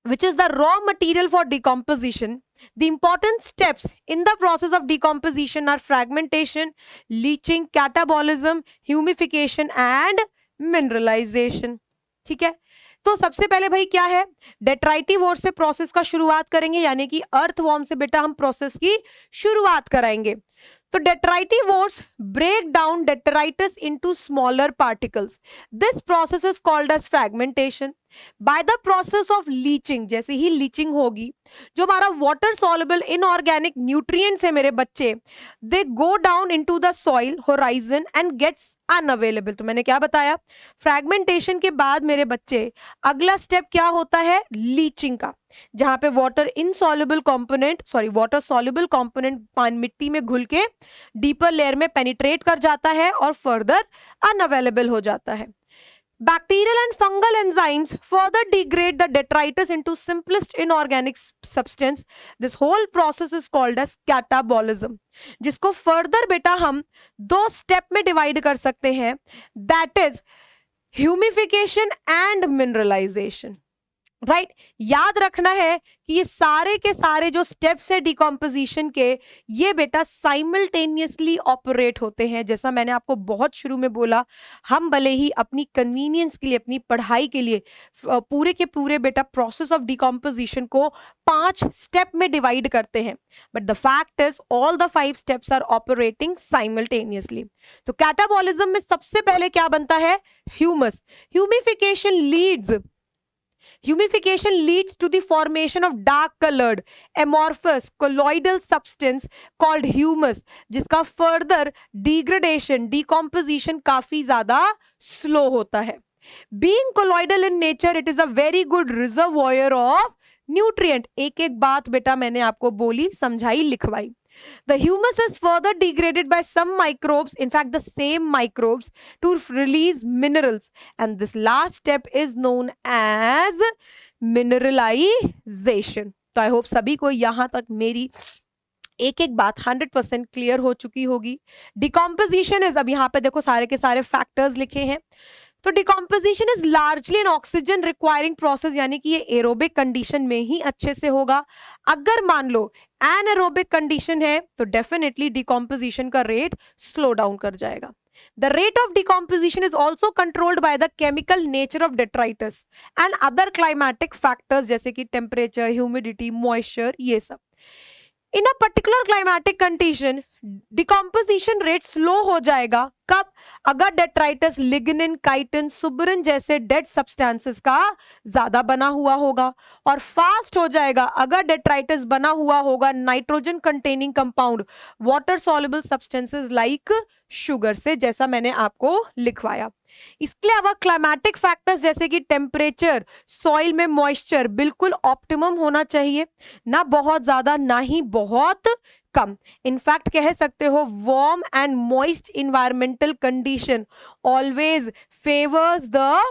[SPEAKER 1] which is the raw material for decomposition. The important steps in the process of decomposition are fragmentation, leaching, catabolism, humidification and mineralization. ठीक है, तो सबसे पहले भाई क्या है, डेट्राइटिवोर्स से प्रोसेस का शुरुआत करेंगे, यानी कि अर्थवॉर्म से बेटा हम प्रोसेस की शुरुआत कराएंगे। तो detritivores break down detritus into smaller particles. This process is called as fragmentation. By the process of leaching, जैसे ही लीचिंग होगी, जो हमारा वाटर सॉल्युबल इनऑर्गेनिक न्यूट्रिएंट्स है मेरे बच्चे, they go down into the soil horizon and gets unavailable. तो मैंने क्या बताया, फ्रैगमेंटेशन के बाद मेरे बच्चे अगला स्टेप क्या होता है, लीचिंग का, जहां पे water insoluble component, water soluble component मिट्टी में घुल के डीपर लेयर में पेनिट्रेट कर जाता है और फर्दर अनअवेलेबल हो जाता है। Bacterial and fungal enzymes further degrade the detritus into simplest inorganic substance. This whole process is called as catabolism, जिसको फर्दर बेटा हम दो स्टेप में डिवाइड कर सकते हैं, that is humification and mineralisation. Right, याद रखना है कि ये सारे के सारे जो स्टेप्स है डिकम्पोजिशन के, ये बेटा साइमल्टेनियसली ऑपरेट होते हैं। जैसा मैंने आपको बहुत शुरू में बोला, हम भले ही अपनी कन्वीनियंस के लिए, अपनी पढ़ाई के लिए पूरे के पूरे बेटा प्रोसेस ऑफ डिकम्पोजिशन को 5 स्टेप में डिवाइड करते हैं, but the fact is all the 5 steps are operating simultaneously. तो कैटाबॉलिज्म में सबसे पहले क्या बनता है, humus. Humification leads Humification leads to the formation of dark colored amorphous colloidal substance called humus, जिसका further degradation decomposition काफी ज्यादा slow होता है. Being colloidal in nature, it is a very good reservoir of nutrient. एक एक बात बेटा मैंने आपको बोली, समझाई, लिखवाई. The humus is further degraded by some microbes, in fact the same microbes, to release minerals, and this last step is known as mineralization. तो आई होप सभी को यहां तक मेरी एक एक बात 100% क्लियर हो चुकी होगी. डिकम्पोजिशन इज, अब यहाँ पे देखो सारे के सारे फैक्टर्स लिखे हैं. तो decomposition is largely N oxygen requiring process, यानी कि ये एरोबिक कंडीशन में ही अच्छे से होगा. अगर मान लो एनारोबिक कंडीशन है तो डेफिनेटली डिकम्पोजिशन का रेट स्लो डाउन कर जाएगा. The rate of decomposition is also controlled by the chemical nature of detritus and other climatic factors जैसे कि temperature, humidity, moisture, ये सब. In a particular climatic condition, decomposition rate slow हो जाएगा. कब? अगर detritus, lignin, chitin, suberin जैसे dead substances का ज्यादा बना हुआ होगा, और fast हो जाएगा अगर detritus बना हुआ होगा nitrogen containing compound, water soluble substances like sugar से, जैसा मैंने आपको लिखवाया. इसके अलावा क्लाइमेटिक फैक्टर्स जैसे कि टेम्परेचर, सॉइल में मॉइस्चर बिल्कुल ऑप्टिमम होना चाहिए, ना बहुत ज्यादा ना ही बहुत कम. इनफैक्ट कह सकते हो warm and moist environmental condition always favours the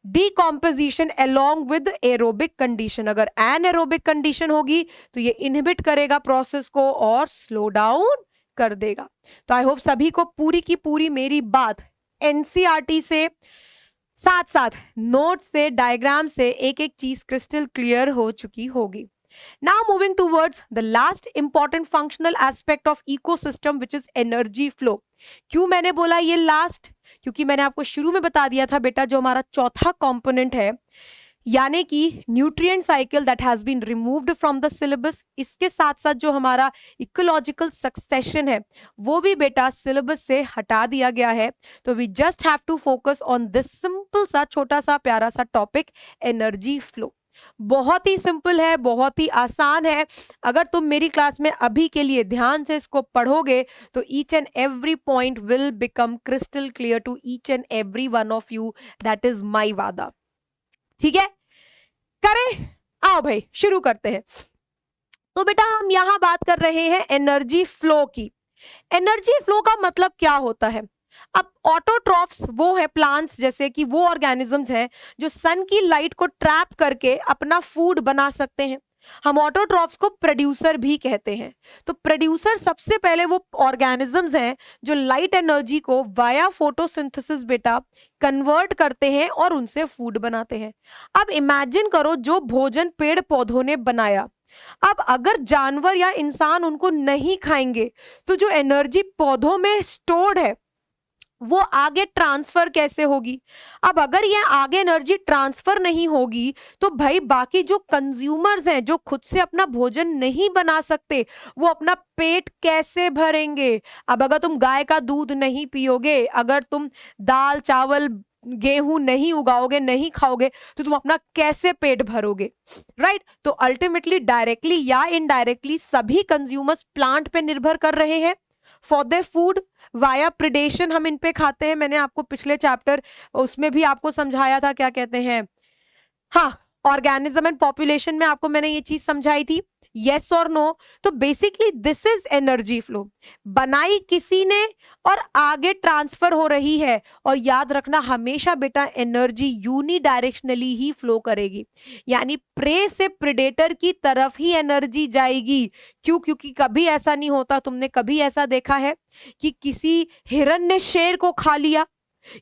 [SPEAKER 1] decomposition along with aerobic condition. अगर एनएरोबिक कंडीशन होगी तो ये इनहिबिट करेगा प्रोसेस को और स्लो डाउन कर देगा. तो आई होप सभी को पूरी की पूरी मेरी बात एनसीईआरटी से साथ साथ नोट से, डायग्राम से एक एक चीज क्रिस्टल क्लियर हो चुकी होगी. Now moving towards the last important functional aspect of ecosystem which is energy flow. क्यों मैंने बोला ये लास्ट? क्योंकि मैंने आपको शुरू में बता दिया था बेटा जो हमारा चौथा कंपोनेंट है, यानी कि nutrient cycle that has been removed from the syllabus, इसके साथ साथ जो हमारा इकोलॉजिकल सक्सेशन है वो भी बेटा सिलेबस से हटा दिया गया है. तो we just have to focus on this simple सा छोटा सा प्यारा सा टॉपिक, एनर्जी फ्लो. बहुत ही सिंपल है, बहुत ही आसान है. अगर तुम मेरी क्लास में अभी के लिए ध्यान से इसको पढ़ोगे तो each and every point will become crystal clear to each and every one of you. That is my वादा. ठीक है, करें? आओ भाई शुरू करते हैं. तो बेटा हम यहां बात कर रहे हैं एनर्जी फ्लो की. एनर्जी फ्लो का मतलब क्या होता है? अब ऑटोट्रॉफ्स वो है प्लांट्स, जैसे कि वो ऑर्गेनिजम्स हैं जो सन की लाइट को ट्रैप करके अपना फूड बना सकते हैं. हम ऑटोट्रॉफ्स को प्रोड्यूसर भी कहते हैं. तो प्रोड्यूसर सबसे पहले वो ऑर्गेनिजम्स हैं जो लाइट एनर्जी को वाया फोटोसिंथेसिस बेटा कन्वर्ट करते हैं और उनसे फूड बनाते हैं. अब इमेजिन करो जो भोजन पेड़ पौधों ने बनाया, अब अगर जानवर या इंसान उनको नहीं खाएंगे तो जो एनर्जी पौधों में स्टोर्ड है वो आगे ट्रांसफर कैसे होगी? अब अगर ये आगे एनर्जी ट्रांसफर नहीं होगी तो भाई बाकी जो कंज्यूमर्स हैं जो खुद से अपना भोजन नहीं बना सकते वो अपना पेट कैसे भरेंगे? अब अगर तुम गाय का दूध नहीं पियोगे, अगर तुम दाल चावल गेहूं नहीं उगाओगे, नहीं खाओगे, तो तुम अपना कैसे पेट भरोगे? राइट? तो अल्टीमेटली डायरेक्टली या इनडायरेक्टली सभी कंज्यूमर्स प्लांट पे निर्भर कर रहे हैं for their food via predation. हम इन पे खाते हैं. मैंने आपको पिछले चैप्टर उसमें भी आपको समझाया था, क्या कहते हैं, हाँ, ऑर्गेनिज्म एंड पॉपुलेशन में आपको मैंने ये चीज समझाई थी. यस और नो? तो basically this is energy flow. बनाई किसी ने और आगे ट्रांसफर हो रही है. और याद रखना हमेशा बेटा एनर्जी यूनिडायरेक्शनली ही फ्लो करेगी, यानी प्रे से प्रेडेटर की तरफ ही एनर्जी जाएगी. क्यों? क्योंकि कभी ऐसा नहीं होता, तुमने कभी ऐसा देखा है कि किसी हिरन ने शेर को खा लिया,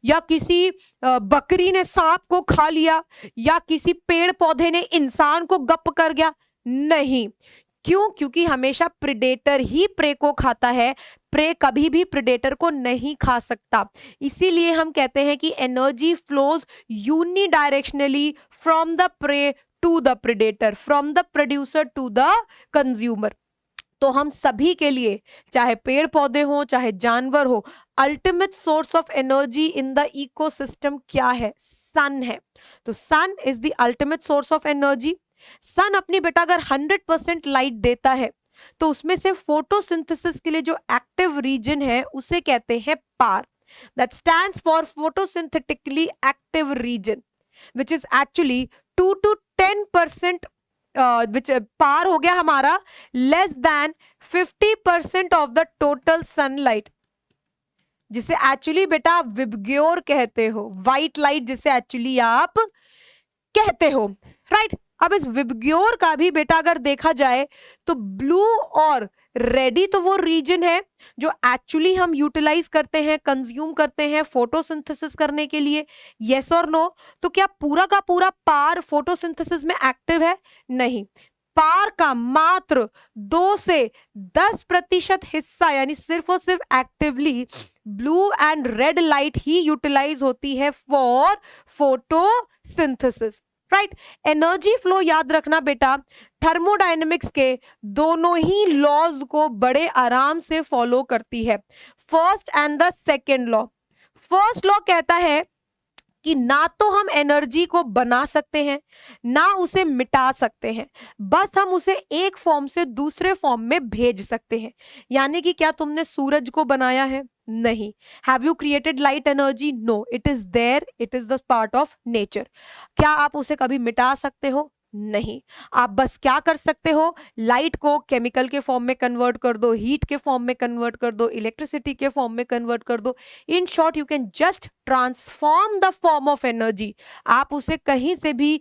[SPEAKER 1] या किसी बकरी ने सांप को खा लिया, या किसी पेड़ पौधे ने इंसान को गप कर गया? नहीं. क्यों? क्योंकि हमेशा प्रेडेटर ही प्रे को खाता है, प्रे कभी भी प्रेडेटर को नहीं खा सकता. इसीलिए हम कहते हैं कि energy flows unidirectionally from the prey to the predator, from the producer to the consumer. तो हम सभी के लिए, चाहे पेड़ पौधे हो चाहे जानवर हो, ultimate source of energy in the ecosystem क्या है? सन है। तो sun is the ultimate source of energy. Sun अपनी बेटा अगर 100% लाइट देता है तो उसमें से फोटोसिंथेसिस के लिए जो एक्टिव रीजन है उसे कहते हैं PAR. That stands for photosynthetically active region which is actually 2 to 10%, which PAR हो गया हमारा less than 50% of the total sunlight, जिसे एक्चुअली बेटा आप विबग्योर कहते हो, व्हाइट लाइट जिसे एक्चुअली आप कहते हो, राइट। अब इस विबग्योर का भी बेटा अगर देखा जाए तो ब्लू और रेडी तो वो रीजन है जो एक्चुअली हम यूटिलाइज करते हैं, कंज्यूम करते हैं फोटोसिंथेसिस करने के लिए, यस और नो। तो क्या पूरा का पूरा पार फोटोसिंथेसिस में एक्टिव है? नहीं, पार का मात्र 2 से 10% हिस्सा यानी सिर्फ और सिर्फ actively blue and red light ही यूटिलाइज होती है for photosynthesis, right. Energy flow याद रखना बेटा, थर्मोडायनेमिक्स के दोनों ही लॉज को बड़े आराम से फॉलो करती है, first and the second law. First law कहता है कि ना तो हम एनर्जी को बना सकते हैं ना उसे मिटा सकते हैं, बस हम उसे एक फॉर्म से दूसरे फॉर्म में भेज सकते हैं। यानी कि क्या तुमने सूरज को बनाया है? नहीं। Have you created light energy? No, it is there, it is the part of nature. क्या आप उसे कभी मिटा सकते हो? नहीं। आप बस क्या कर सकते हो, लाइट को केमिकल के फॉर्म में कन्वर्ट कर दो, हीट के फॉर्म में कन्वर्ट कर दो, इलेक्ट्रिसिटी के फॉर्म में कन्वर्ट कर दो। In short you can just transform the form of energy. आप उसे कहीं से भी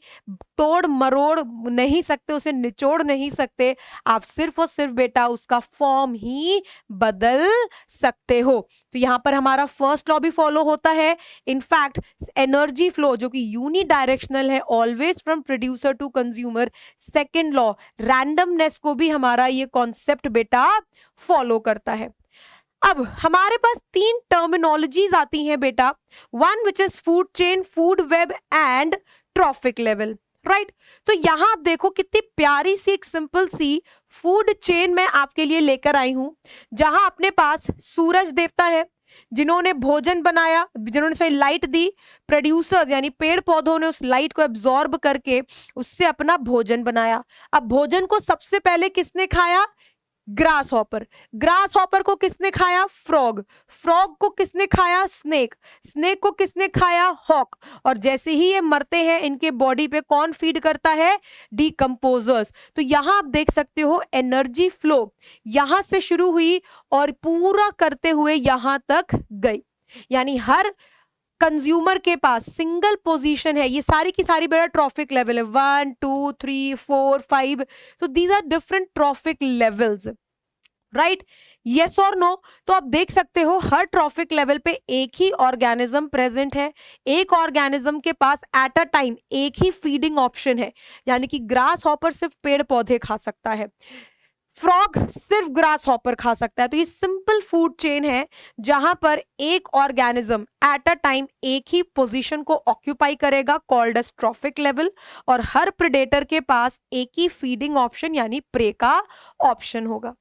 [SPEAKER 1] तोड़ मरोड़ नहीं सकते, उसे निचोड़ नहीं सकते, आप सिर्फ और सिर्फ बेटा उसका फॉर्म ही बदल सकते हो। तो यहां पर हमारा फर्स्ट लॉ भी फॉलो होता है। इनफैक्ट एनर्जी फ्लो जो कि यूनिडायरेक्शनल है, always from producer to consumer. Second law randomness को भी हमारा ये कॉन्सेप्ट बेटा फॉलो करता है। अब हमारे पास 3 टर्मिनोलॉजीज आती हैं बेटा, one which is food chain, food web and trophic level, right. तो यहां आप देखो कितनी प्यारी सी एक सिंपल सी फूड चेन मैं आपके लिए लेकर आई हूं, जहां अपने पास सूरज देवता है जिन्होंने भोजन बनाया, जिन्होंने सही लाइट दी, प्रोड्यूसर्स यानी पेड़ पौधों ने उस लाइट को एब्जॉर्ब करके उससे अपना भोजन बनाया। अब भोजन को सबसे पहले किसने खाया? Grass hopper. ग्रास हॉपर को किसने खाया? फ्रॉग। फ्रॉग को किसने खाया? स्नेक। स्नेक को किसने खाया? हॉक। और जैसे ही ये मरते हैं इनके बॉडी पे कौन फीड करता है? डीकंपोजर्स। तो यहां आप देख सकते हो एनर्जी फ्लो यहां से शुरू हुई और पूरा करते हुए यहां तक गई, यानी हर कंज्यूमर के पास सिंगल पोजीशन है। ये सारी की सारी बेटा ट्रॉफिक लेवल है, 1 2 3 4 5। So these are different trophic levels, right, yes और नो। तो आप देख सकते हो हर ट्रॉफिक लेवल पे एक ही ऑर्गेनिज्म प्रेजेंट है, एक ऑर्गेनिज्म के पास एट अ टाइम एक ही फीडिंग ऑप्शन है, यानी कि ग्रास हॉपर सिर्फ पेड़ पौधे खा सकता है, फ्रॉग सिर्फ ग्रास हॉपर खा सकता है। तो ये सिंपल फूड चेन है जहां पर एक ऑर्गेनिज्म एट अ टाइम एक ही पोजीशन को ऑक्यूपाई करेगा, कॉल्ड एज ट्रॉफिक लेवल, और हर प्रेडेटर के पास एक ही फीडिंग ऑप्शन यानी प्रे का ऑप्शन होगा।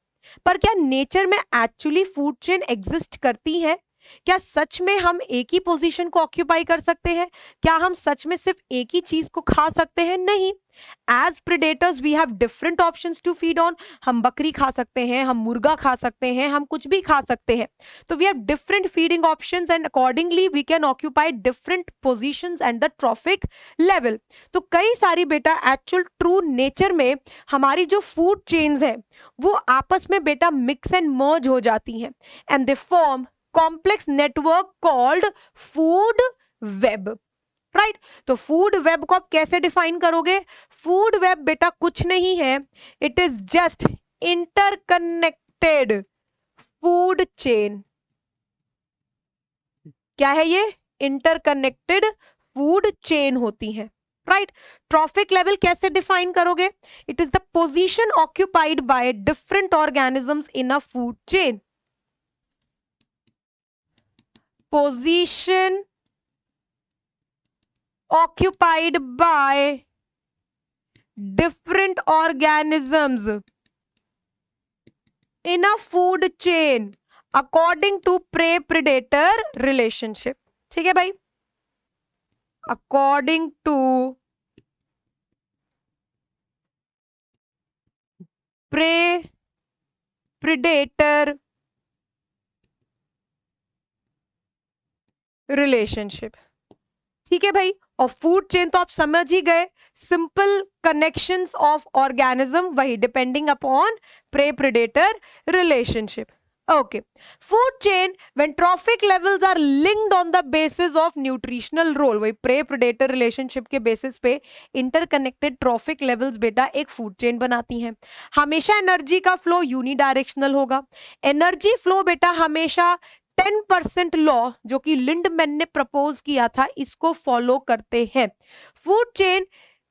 [SPEAKER 1] पर क्या नेचर में एक्चुअली फूड चेन एग्जिस्ट करती है? क्या सच में हम एक ही पोजीशन को ऑक्यूपाई कर सकते हैं? क्या हम सच में सिर्फ एक ही चीज को खा सकते हैं? नहीं। As predators we have different options to feed on. हम बकरी खा सकते हैं, हम मुर्गा खा सकते हैं, हम कुछ भी खा सकते हैं। तो we have different feeding options and accordingly we can occupy different positions and the trophic level. तो कई सारी बेटा एक्चुअल ट्रू नेचर में हमारी जो फूड चेन्स है वो आपस में बेटा मिक्स एंड मर्ज हो जाती हैं and they form complex network called food web, right. तो फूड वेब को आप कैसे डिफाइन करोगे? फूड वेब बेटा कुछ नहीं है, it is just interconnected food chain. क्या है ये? इंटरकनेक्टेड फूड चेन होती है, राइट। ट्रॉफिक लेवल कैसे डिफाइन करोगे? It is the position occupied by different organisms in a food chain. Position occupied by different organisms in a food chain according to prey predator relationship। ठीक है भाई, according to prey predator relationship. ठीक है भाई, और फूड चेन तो आप समझ ही गए, सिंपल कनेक्शंस ऑफ ऑर्गेनिज्म, वही depending upon prey predator relationship. Okay. Food chain when trophic levels are linked on the basis of nutritional role, वही prey predator relationship के basis पे interconnected trophic levels बेटा एक food chain बनाती हैं। हमेशा एनर्जी का फ्लो यूनिडायरेक्शनल होगा। एनर्जी फ्लो बेटा हमेशा 10% लॉ जो कि लिंडमैन ने प्रपोज किया था इसको फॉलो करते हैं। फूड चेन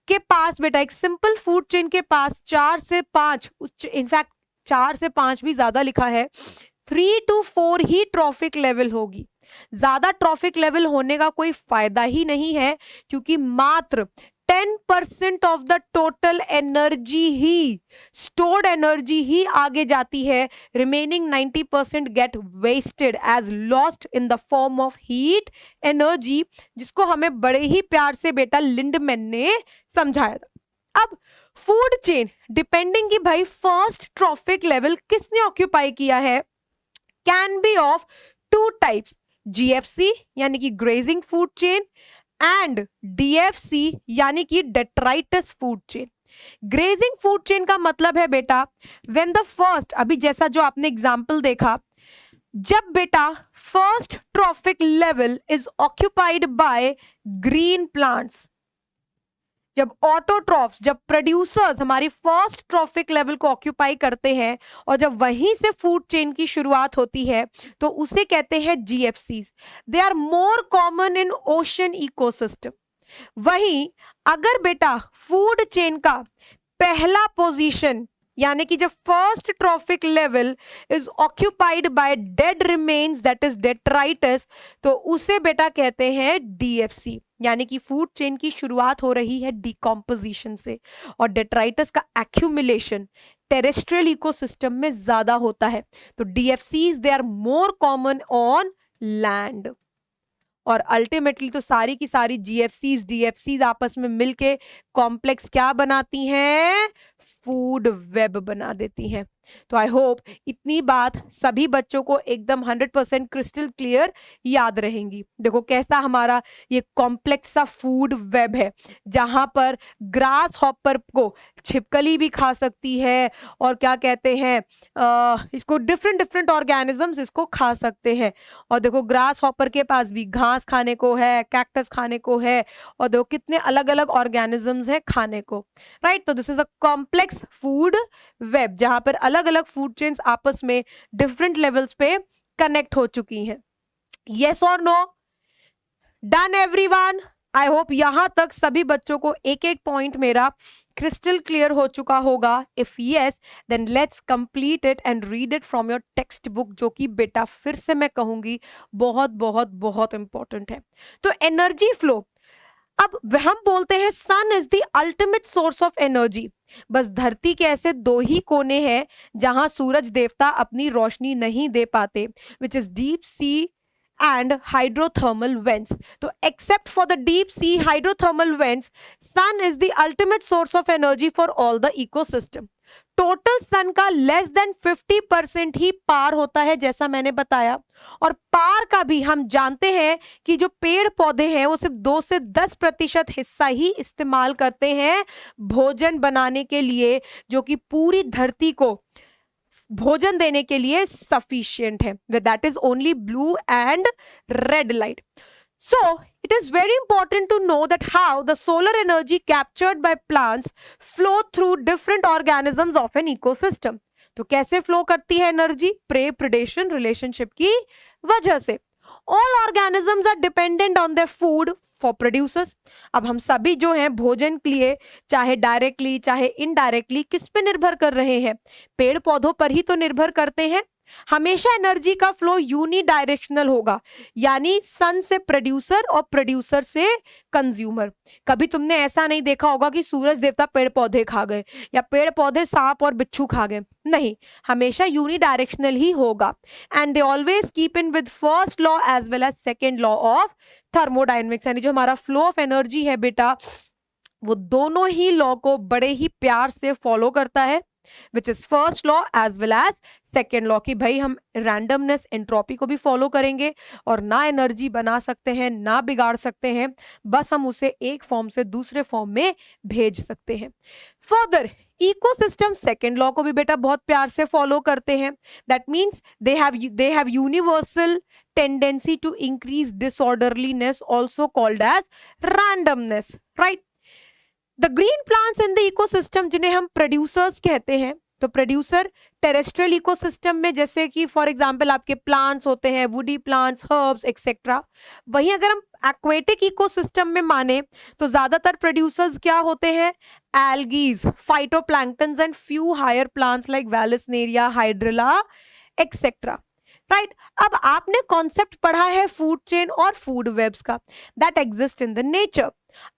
[SPEAKER 1] के पास बेटा, एक सिंपल फूड चेन के पास 4 से 5, इनफैक्ट 4 से 5 भी ज्यादा लिखा है, 3 to 4 ही ट्रॉफिक लेवल होगी। ज्यादा ट्रॉफिक लेवल होने का कोई फायदा ही नहीं है, क्योंकि मात्र 10% ऑफ द टोटल एनर्जी ही, स्टोर्ड एनर्जी ही आगे जाती है। Remaining 90% get wasted as lost in the form of heat energy, जिसको हमें बड़े ही प्यार से बेटा लिंडमैन ने समझाया था। अब फूड चेन डिपेंडिंग की भाई फर्स्ट ट्रॉफिक लेवल किसने ऑक्यूपाई किया है, can be of 2 types, GFC यानी कि grazing food chain and DFC यानी कि detritus food chain. Grazing food chain का मतलब है बेटा व्हेन द फर्स्ट, अभी जैसा जो आपने एग्जांपल देखा, जब बेटा first trophic level is occupied by green plants, जब ऑटोट्रॉफ्स, जब प्रोड्यूसर्स हमारी फर्स्ट ट्रॉफिक लेवल को ऑक्यूपाई करते हैं और जब वहीं से फूड चेन की शुरुआत होती है तो उसे कहते हैं GFCs. They are more common in ocean ecosystem. वहीं अगर बेटा फूड चेन का पहला पोजीशन यानी कि जब first trophic level is occupied by dead remains that is detritus, तो उसे बेटा कहते हैं डीएफसी, यानी कि फूड चेन की शुरुआत हो रही है डिकम्पोजिशन से और डेट्राइटस का एक्यूमुलेशन टेरेस्ट्रियल इकोसिस्टम में ज्यादा होता है। तो DFCs they are more common on land. और अल्टीमेटली तो सारी की सारी जीएफसीज डीएफसीज आपस में मिलके कॉम्प्लेक्स क्या बनाती हैं, फूड वेब बना देती हैं। तो आई होप इतनी बात सभी बच्चों को एकदम 100% क्रिस्टल क्लियर याद रहेंगी। देखो कैसा हमारा ये कॉम्प्लेक्स सा फूड वेब है, जहां पर ग्रास हॉपर को छिपकली भी खा सकती है और क्या कहते हैं इसको डिफरेंट ऑर्गेनिजम्स इसको खा सकते हैं। और देखो ग्रास हॉपर के पास भी घास खाने को है, कैक्टस खाने को है, और देखो कितने अलग अलग ऑर्गेनिजम्स हैं खाने को, राइट। तो this is a complex food web जहां पर अलग अलग फूड चेन्स आपस में डिफरेंट लेवल्स पे कनेक्ट हो चुकी हैं। यस और no? Done everyone? I hope यहां तक सभी बच्चों को एक एक पॉइंट मेरा क्रिस्टल क्लियर हो चुका होगा। If yes then let's complete it and read it from your textbook, जो कि बेटा फिर से मैं कहूंगी बहुत बहुत बहुत इंपॉर्टेंट है। तो एनर्जी फ्लो, अब हम बोलते हैं sun is the ultimate source of energy. बस धरती के ऐसे 2 ही कोने हैं जहां सूरज देवता अपनी रोशनी नहीं दे पाते, which is deep sea and hydrothermal vents. तो except for the deep sea hydrothermal vents, sun is the ultimate source of energy for all the ecosystem. Total sun का लेस देन 50% ही पार होता है, जैसा मैंने बताया। और पार का भी हम जानते हैं कि जो पेड़ पौधे हैं वो सिर्फ 2 से 10% हिस्सा ही इस्तेमाल करते हैं भोजन बनाने के लिए, जो कि पूरी धरती को भोजन देने के लिए सफिशिएंट है। That is only blue and red light. So, it is very important to know that how the solar energy captured by plants flow through different organisms of an ecosystem. तो कैसे फ्लो करती है एनर्जी? प्रे प्रेडेशन रिलेशनशिप की वजह से। All organisms are dependent on their food for producers. अब हम सभी जो हैं भोजन के लिए चाहे डायरेक्टली चाहे इनडायरेक्टली किस पे निर्भर कर रहे हैं? पेड़ पौधों पर ही तो निर्भर करते हैं। हमेशा एनर्जी का फ्लो यूनिडायरेक्शनल होगा, यानी सन से प्रोड्यूसर और प्रोड्यूसर से कंज्यूमर। कभी तुमने ऐसा नहीं देखा होगा कि सूरज देवता पेड़ पौधे खा गए या पेड़ पौधे सांप और बिच्छू खा गए, नहीं, हमेशा यूनिडायरेक्शनल ही होगा। And they always keep in with first law as well as second law of thermodynamics, यानी जो हमारा फ्लो ऑफ एनर्जी है बेटा, वो दोनों ही लॉ को बड़े ही प्यार से फॉलो करता है, which is first law as well as second law. कि भाई हम रैंडमनेस एंट्रोपी को भी फॉलो करेंगे और ना एनर्जी बना सकते हैं ना बिगाड़ सकते हैं, बस हम उसे एक फॉर्म से दूसरे फॉर्म में भेज सकते हैं। फर्दर इकोसिस्टम सेकेंड लॉ को भी बेटा बहुत प्यार से फॉलो करते हैं। That means they have universal tendency to increase disorderliness, also called as randomness, right. The green plants in the ecosystem, जिन्हें हम प्रोड्यूसर्स कहते हैं, तो प्रोड्यूसर टेरेस्ट्रियल इकोसिस्टम में जैसे कि फॉर एग्जांपल आपके प्लांट्स होते हैं, वुडी प्लांट्स, हर्ब्स एक्सेट्रा। वहीं अगर हम एक्वेटिक इकोसिस्टम में माने तो ज्यादातर प्रोड्यूसर्स क्या होते हैं, algae, phytoplanktons and few higher plants like vallisneria, hydrilla etcetera, right. अब आपने कॉन्सेप्ट पढ़ा है फूड चेन और फूड वेब्स का, that exist in the nature.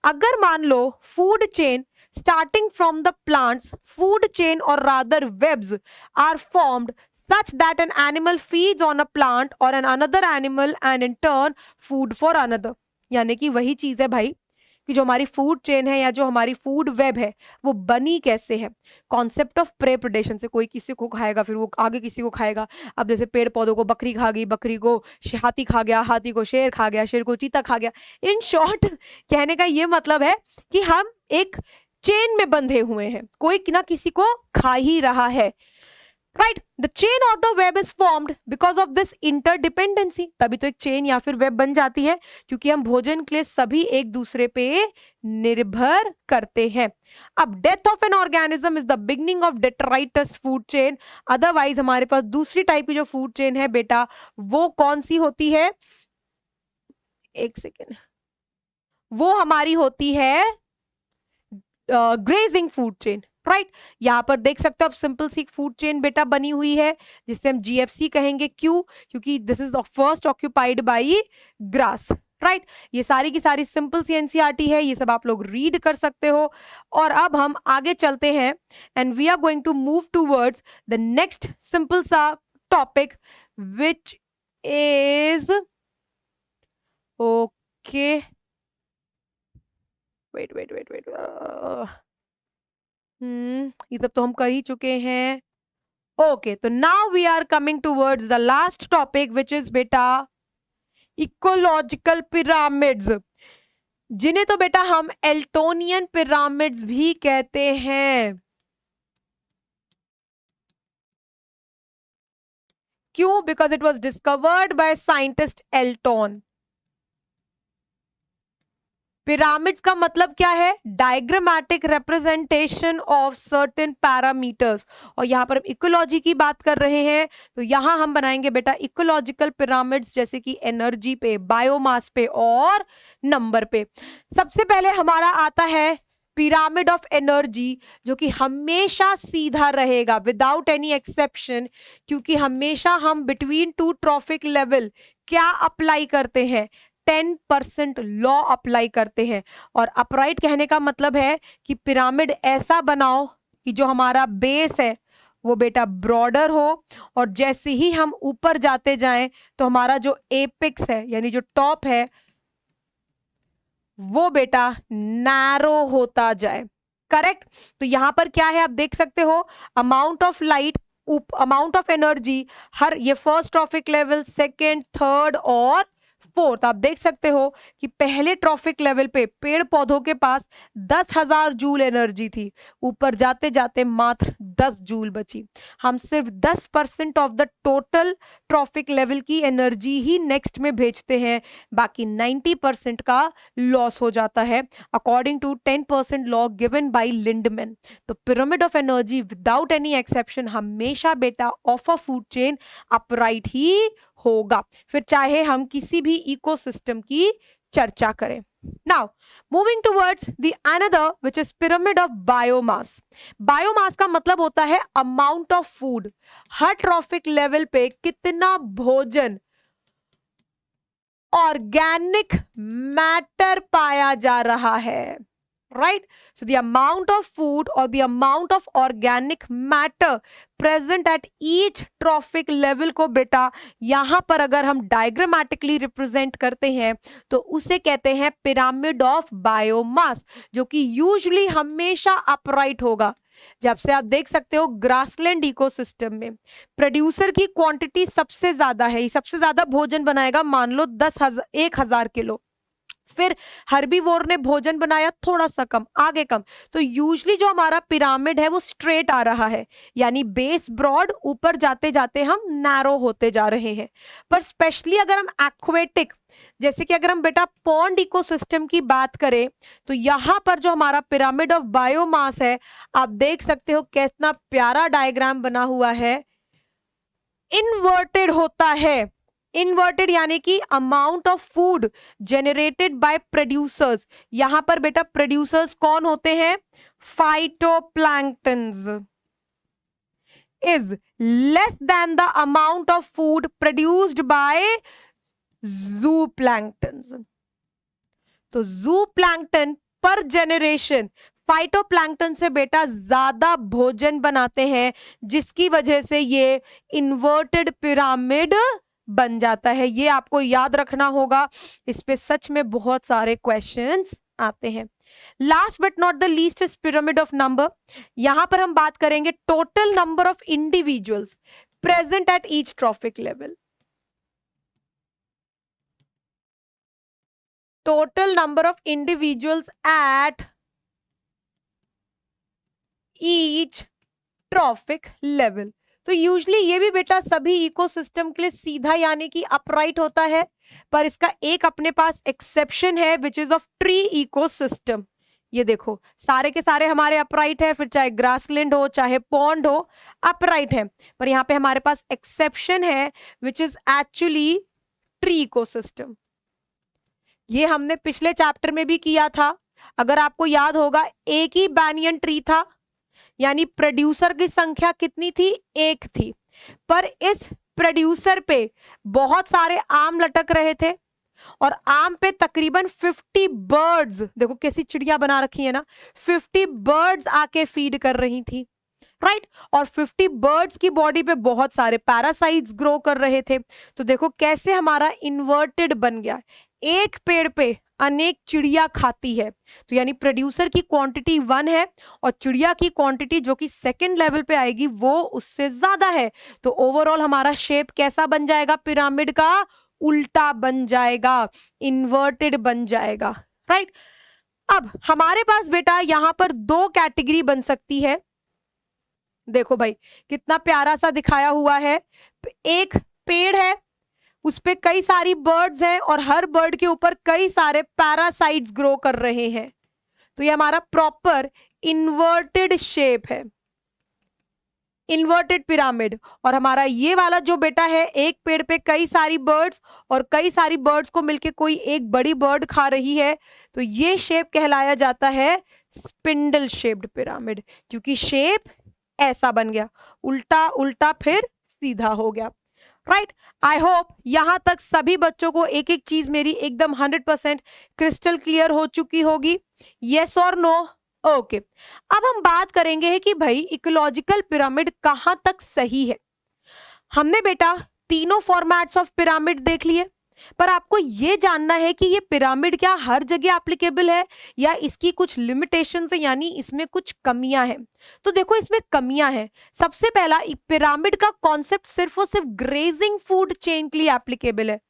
[SPEAKER 1] अगर मान लो food chain starting from the plants, food chain or rather webs are formed such that an animal feeds on a plant or an another animal and in turn food for another। यानी कि वही चीज है भाई कि जो हमारी फूड चेन है या जो हमारी फूड वेब है वो बनी कैसे है, कॉन्सेप्ट ऑफ प्रे प्रेडेशन से। कोई किसी को खाएगा फिर वो आगे किसी को खाएगा। अब जैसे पेड़ पौधों को बकरी खा गई, बकरी को हाथी खा गया, हाथी को शेर खा गया, शेर को चीता खा गया। इन शॉर्ट कहने का ये मतलब है कि हम एक चेन में बंधे हुए हैं, कोई ना किसी को खा ही रहा है, राइट। द चेन और the web is formed because of this interdependency. तभी तो एक चेन या फिर वेब बन जाती है, क्योंकि हम भोजन के लिए सभी एक दूसरे पे निर्भर करते हैं। अब death of an organism is the beginning of detritus food chain. Otherwise हमारे पास दूसरी टाइप की जो फूड चेन है बेटा, वो कौन सी होती है, एक सेकेंड, वो हमारी होती है ग्रेजिंग फूड चेन, राइट। यहां पर देख सकते हो आप सिंपल सी फूड चेन बेटा बनी हुई है जिससे हम जीएफसी कहेंगे। क्यों? क्योंकि this is first occupied by grass, right. ये सारी की सारी सिंपल सी एनसीईआरटी है, ये सब आप लोग रीड कर सकते हो। और अब हम आगे चलते हैं and we are going to move towards the next simple सा topic which is okay, wait ये सब तो हम कर ही चुके हैं। ओके, तो now we are coming towards the last topic which is बेटा इकोलॉजिकल पिरामिड्स, जिन्हें तो बेटा हम एल्टोनियन पिरामिड्स भी कहते हैं। क्यों? Because it was discovered by scientist Elton. Pyramids का मतलब क्या है? Diagrammatic representation of certain parameters. और यहां पर हम इकोलॉजी की बात कर रहे हैं, तो यहां हम बनाएंगे बेटा इकोलॉजिकल पिरामिड्स, जैसे कि एनर्जी पे, बायोमास पे और नंबर पे। सबसे पहले हमारा आता है पिरामिड ऑफ एनर्जी, जो कि हमेशा सीधा रहेगा विदाउट एनी एक्सेप्शन, क्योंकि हमेशा हम बिटवीन टू ट्रॉफिक लेवल क्या अप्लाई करते हैं, 10% लॉ अप्लाई करते हैं। और अपराइट कहने का मतलब है कि पिरामिड ऐसा बनाओ कि जो हमारा बेस है वो बेटा ब्रॉडर हो, और जैसे ही हम ऊपर जाते जाएं तो हमारा जो एपिक्स है यानी जो टॉप है वो बेटा नैरो होता जाए। करेक्ट? तो यहां पर क्या है आप देख सकते हो, amount of light, amount of energy, हर ये first trophic level, second, third और फोर्थ। आप देख सकते हो कि पहले ट्रॉफिक लेवल पे पेड़ पौधों के पास 10,000 जूल एनर्जी थी, ऊपर जाते जाते मात्र 10 जूल बची। हम सिर्फ 10% of the total trophic level की एनर्जी ही नेक्स्ट में भेजते हैं, बाकी 90% का लॉस हो जाता है, according to 10% law given by Lindeman. तो pyramid of energy without any exception हमेशा बेटा of a food chain upright ही होगा, फिर चाहे हम किसी भी इकोसिस्टम की चर्चा करें। Now, moving towards the another, which is pyramid of biomass. Biomass का मतलब होता है amount of food. Her trophic level पे कितना भोजन ऑर्गेनिक मैटर पाया जा रहा है, right? So the amount of food or the amount of organic matter present at each trophic level को बेटा यहां पर अगर हम डायग्रामेटिकली रिप्रेजेंट करते हैं तो उसे कहते हैं पिरामिड ऑफ बायोमास, जो कि यूजुअली हमेशा अपराइट होगा। जब से आप देख सकते हो ग्रासलैंड इकोसिस्टम में प्रोड्यूसर की क्वांटिटी सबसे ज्यादा है, सबसे ज्यादा भोजन बनाएगा, मान लो 10,000 किलो। फिर हर्बीवोर ने भोजन बनाया थोड़ा सा कम, आगे कम। तो यूजुअली जो हमारा पिरामिड है वो स्ट्रेट आ रहा है, यानी बेस ब्रॉड, ऊपर जाते जाते हम नैरो होते जा रहे हैं। पर स्पेशली अगर हम एक्वेटिक, जैसे कि अगर हम बेटा पॉन्ड इकोसिस्टम की बात करें, तो यहां पर जो हमारा पिरामिड ऑफ बायोमास है, आप देख सकते हो कितना प्यारा डायग्राम बना हुआ है, इन्वर्टेड होता है। इन्वर्टेड यानी कि amount of food generated by producers. यहां पर बेटा प्रोड्यूसर्स कौन होते हैं? Phytoplanktons is less than the amount of food produced by zooplanktons. तो जूप्लैंक्टन पर जनरेशन फाइटोप्लैंक्टन से बेटा ज्यादा भोजन बनाते हैं, जिसकी वजह से ये इन्वर्टेड पिरामिड बन जाता है। ये आपको याद रखना होगा, इस पे सच में बहुत सारे क्वेश्चंस आते हैं। Last but not the least is pyramid of number. यहां पर हम बात करेंगे total number of individuals present at each trophic level. Total number of individuals at each trophic level. तो यूजुअली ये भी बेटा सभी इकोसिस्टम के लिए सीधा यानी कि अपराइट होता है, पर इसका एक अपने पास एक्सेप्शन है, which is of tree ecosystem. ये देखो सारे के सारे हमारे अपराइट है, फिर चाहे ग्रासलैंड हो चाहे पॉन्ड हो, अपराइट है। पर यहाँ पे हमारे पास एक्सेप्शन है, which is actually tree ecosystem. ये हमने पिछले चैप्टर में भी किया था, अगर आपको याद होगा। एक ही बैनियन ट्री था, यानी प्रोड्यूसर की संख्या कितनी थी? एक थी, पर इस प्रोड्यूसर पे बहुत सारे आम लटक रहे थे, और आम पे तकरीबन 50 बर्ड्स, देखो कैसी चिड़िया बना रखी है ना, 50 बर्ड्स आके फीड कर रही थी, राइट। और 50 बर्ड्स की बॉडी पे बहुत सारे पैरासाइट्स ग्रो कर रहे थे। तो देखो कैसे हमारा इन्वर्टेड बन गया, एक पेड़ पे अनेक चिड़िया खाती है। तो यानी प्रोड्यूसर की क्वांटिटी 1 है और चिड़िया की क्वांटिटी जो कि सेकंड लेवल पे आएगी वो उससे ज्यादा है। तो ओवरऑल हमारा शेप कैसा बन जाएगा? पिरामिड का उल्टा बन जाएगा, इन्वर्टेड बन जाएगा, राइट। अब हमारे पास बेटा यहां पर 2 कैटेगरी बन सकती है। देखो भाई कितना प्यारा सा दिखाया हुआ है, एक पेड़ है, उस पे कई सारी बर्ड्स हैं और हर बर्ड के ऊपर कई सारे पैरासाइट्स ग्रो कर रहे हैं। तो ये हमारा प्रॉपर इन्वर्टेड शेप है, इन्वर्टेड पिरामिड। और हमारा ये वाला जो बेटा है, एक पेड़ पे कई सारी बर्ड्स और कई सारी बर्ड्स को मिलके कोई एक बड़ी बर्ड खा रही है, तो ये शेप कहलाया जाता है स्पिंडल शेप्ड पिरामिड, क्योंकि शेप ऐसा बन गया, उल्टा उल्टा फिर सीधा हो गया, राइट। आई होप यहां तक सभी बच्चों को एक एक चीज मेरी एकदम 100% क्रिस्टल क्लियर हो चुकी होगी, यस और नो? ओके। अब हम बात करेंगे कि भाई इकोलॉजिकल पिरामिड कहां तक सही है। हमने बेटा तीनों फॉर्मेट्स ऑफ पिरामिड देख लिए, पर आपको यह जानना है कि ये पिरामिड क्या हर जगह एप्लीकेबल है या इसकी कुछ लिमिटेशंस है, यानी इसमें कुछ कमियां हैं। तो देखो इसमें कमियां हैं। सबसे पहला, पिरामिड का कॉन्सेप्ट सिर्फ और सिर्फ ग्रेजिंग फूड चेन के लिए एप्लीकेबल है।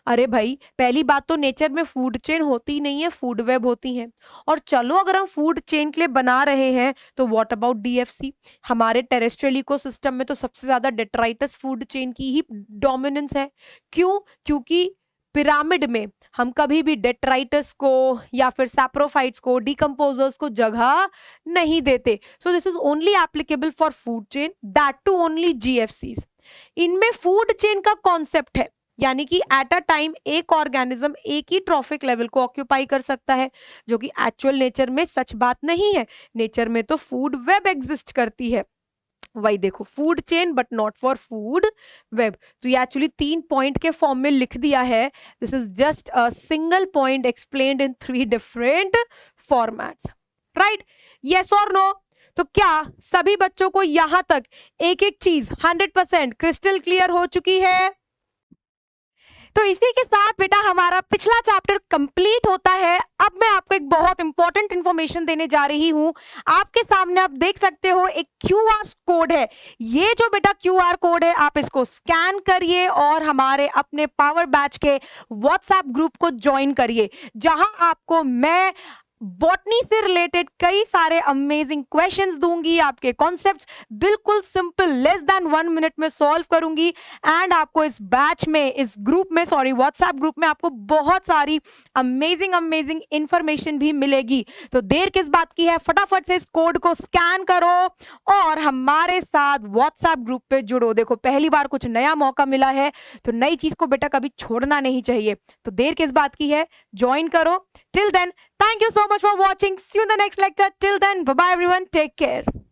[SPEAKER 1] अरे भाई पहली बात तो नेचर में फूड चेन होती नहीं है, फूड वेब होती है। और चलो अगर हम फूड चेन के लिए बना रहे हैं तो व्हाट अबाउट डीएफसी? हमारे टेरेस्ट्रियल इकोसिस्टम में तो सबसे ज्यादा डेट्राइटस फूड चेन की ही डोमिनेंस है। क्यों? क्योंकि पिरामिड में हम कभी भी डेट्राइटस को या फिर सैप्रोफाइट्स को, डिकम्पोजर्स को जगह नहीं देते। So this is only applicable for food chain, that too only GFCs. इनमें फूड चेन का कॉन्सेप्ट है, यानी कि एट अ टाइम एक ऑर्गेनिज्म एक ही ट्रॉफिक लेवल को ऑक्यूपाई कर सकता है, जो कि एक्चुअल नेचर में सच बात नहीं है। नेचर में तो फूड वेब एग्जिस्ट करती है। वही देखो, food chain but not for food web. तो ये एक्चुअली 3 पॉइंट के फॉर्म में लिख दिया है। This is just a single point explained in 3 different formats, right? Yes और नो? तो क्या सभी बच्चों को यहां तक एक एक चीज 100% क्रिस्टल क्लियर हो चुकी है? तो इसी के साथ बेटा हमारा पिछला चैप्टर कंप्लीट होता है। अब मैं आपको एक बहुत इंपॉर्टेंट इंफॉर्मेशन देने जा रही हूं। आपके सामने आप देख सकते हो एक क्यूआर कोड है। ये जो बेटा क्यूआर कोड है, आप इसको स्कैन करिए और हमारे अपने पावर बैच के व्हाट्सएप ग्रुप को ज्वाइन करिए, जहां आपको मैं बॉटनी से रिलेटेड कई सारे अमेजिंग क्वेश्चंस दूंगी। आपके कॉन्सेप्ट्स बिल्कुल सिंपल लेस देन 1 मिनट में सॉल्व करूंगी। एंड आपको इस बैच में, इस ग्रुप में, सॉरी व्हाट्सएप ग्रुप में आपको बहुत सारी अमेजिंग इंफॉर्मेशन भी मिलेगी। तो देर किस बात की है, फटाफट से इस कोड को स्कैन करो और हमारे साथ व्हाट्सएप ग्रुप पे जुड़ो। देखो पहली बार कुछ नया मौका मिला है, तो नई चीज को बेटा कभी छोड़ना नहीं चाहिए। तो देर किस बात की है, ज्वाइन करो। Till then, thank you so much for watching. See you in the next lecture. Till then, bye bye everyone. Take care.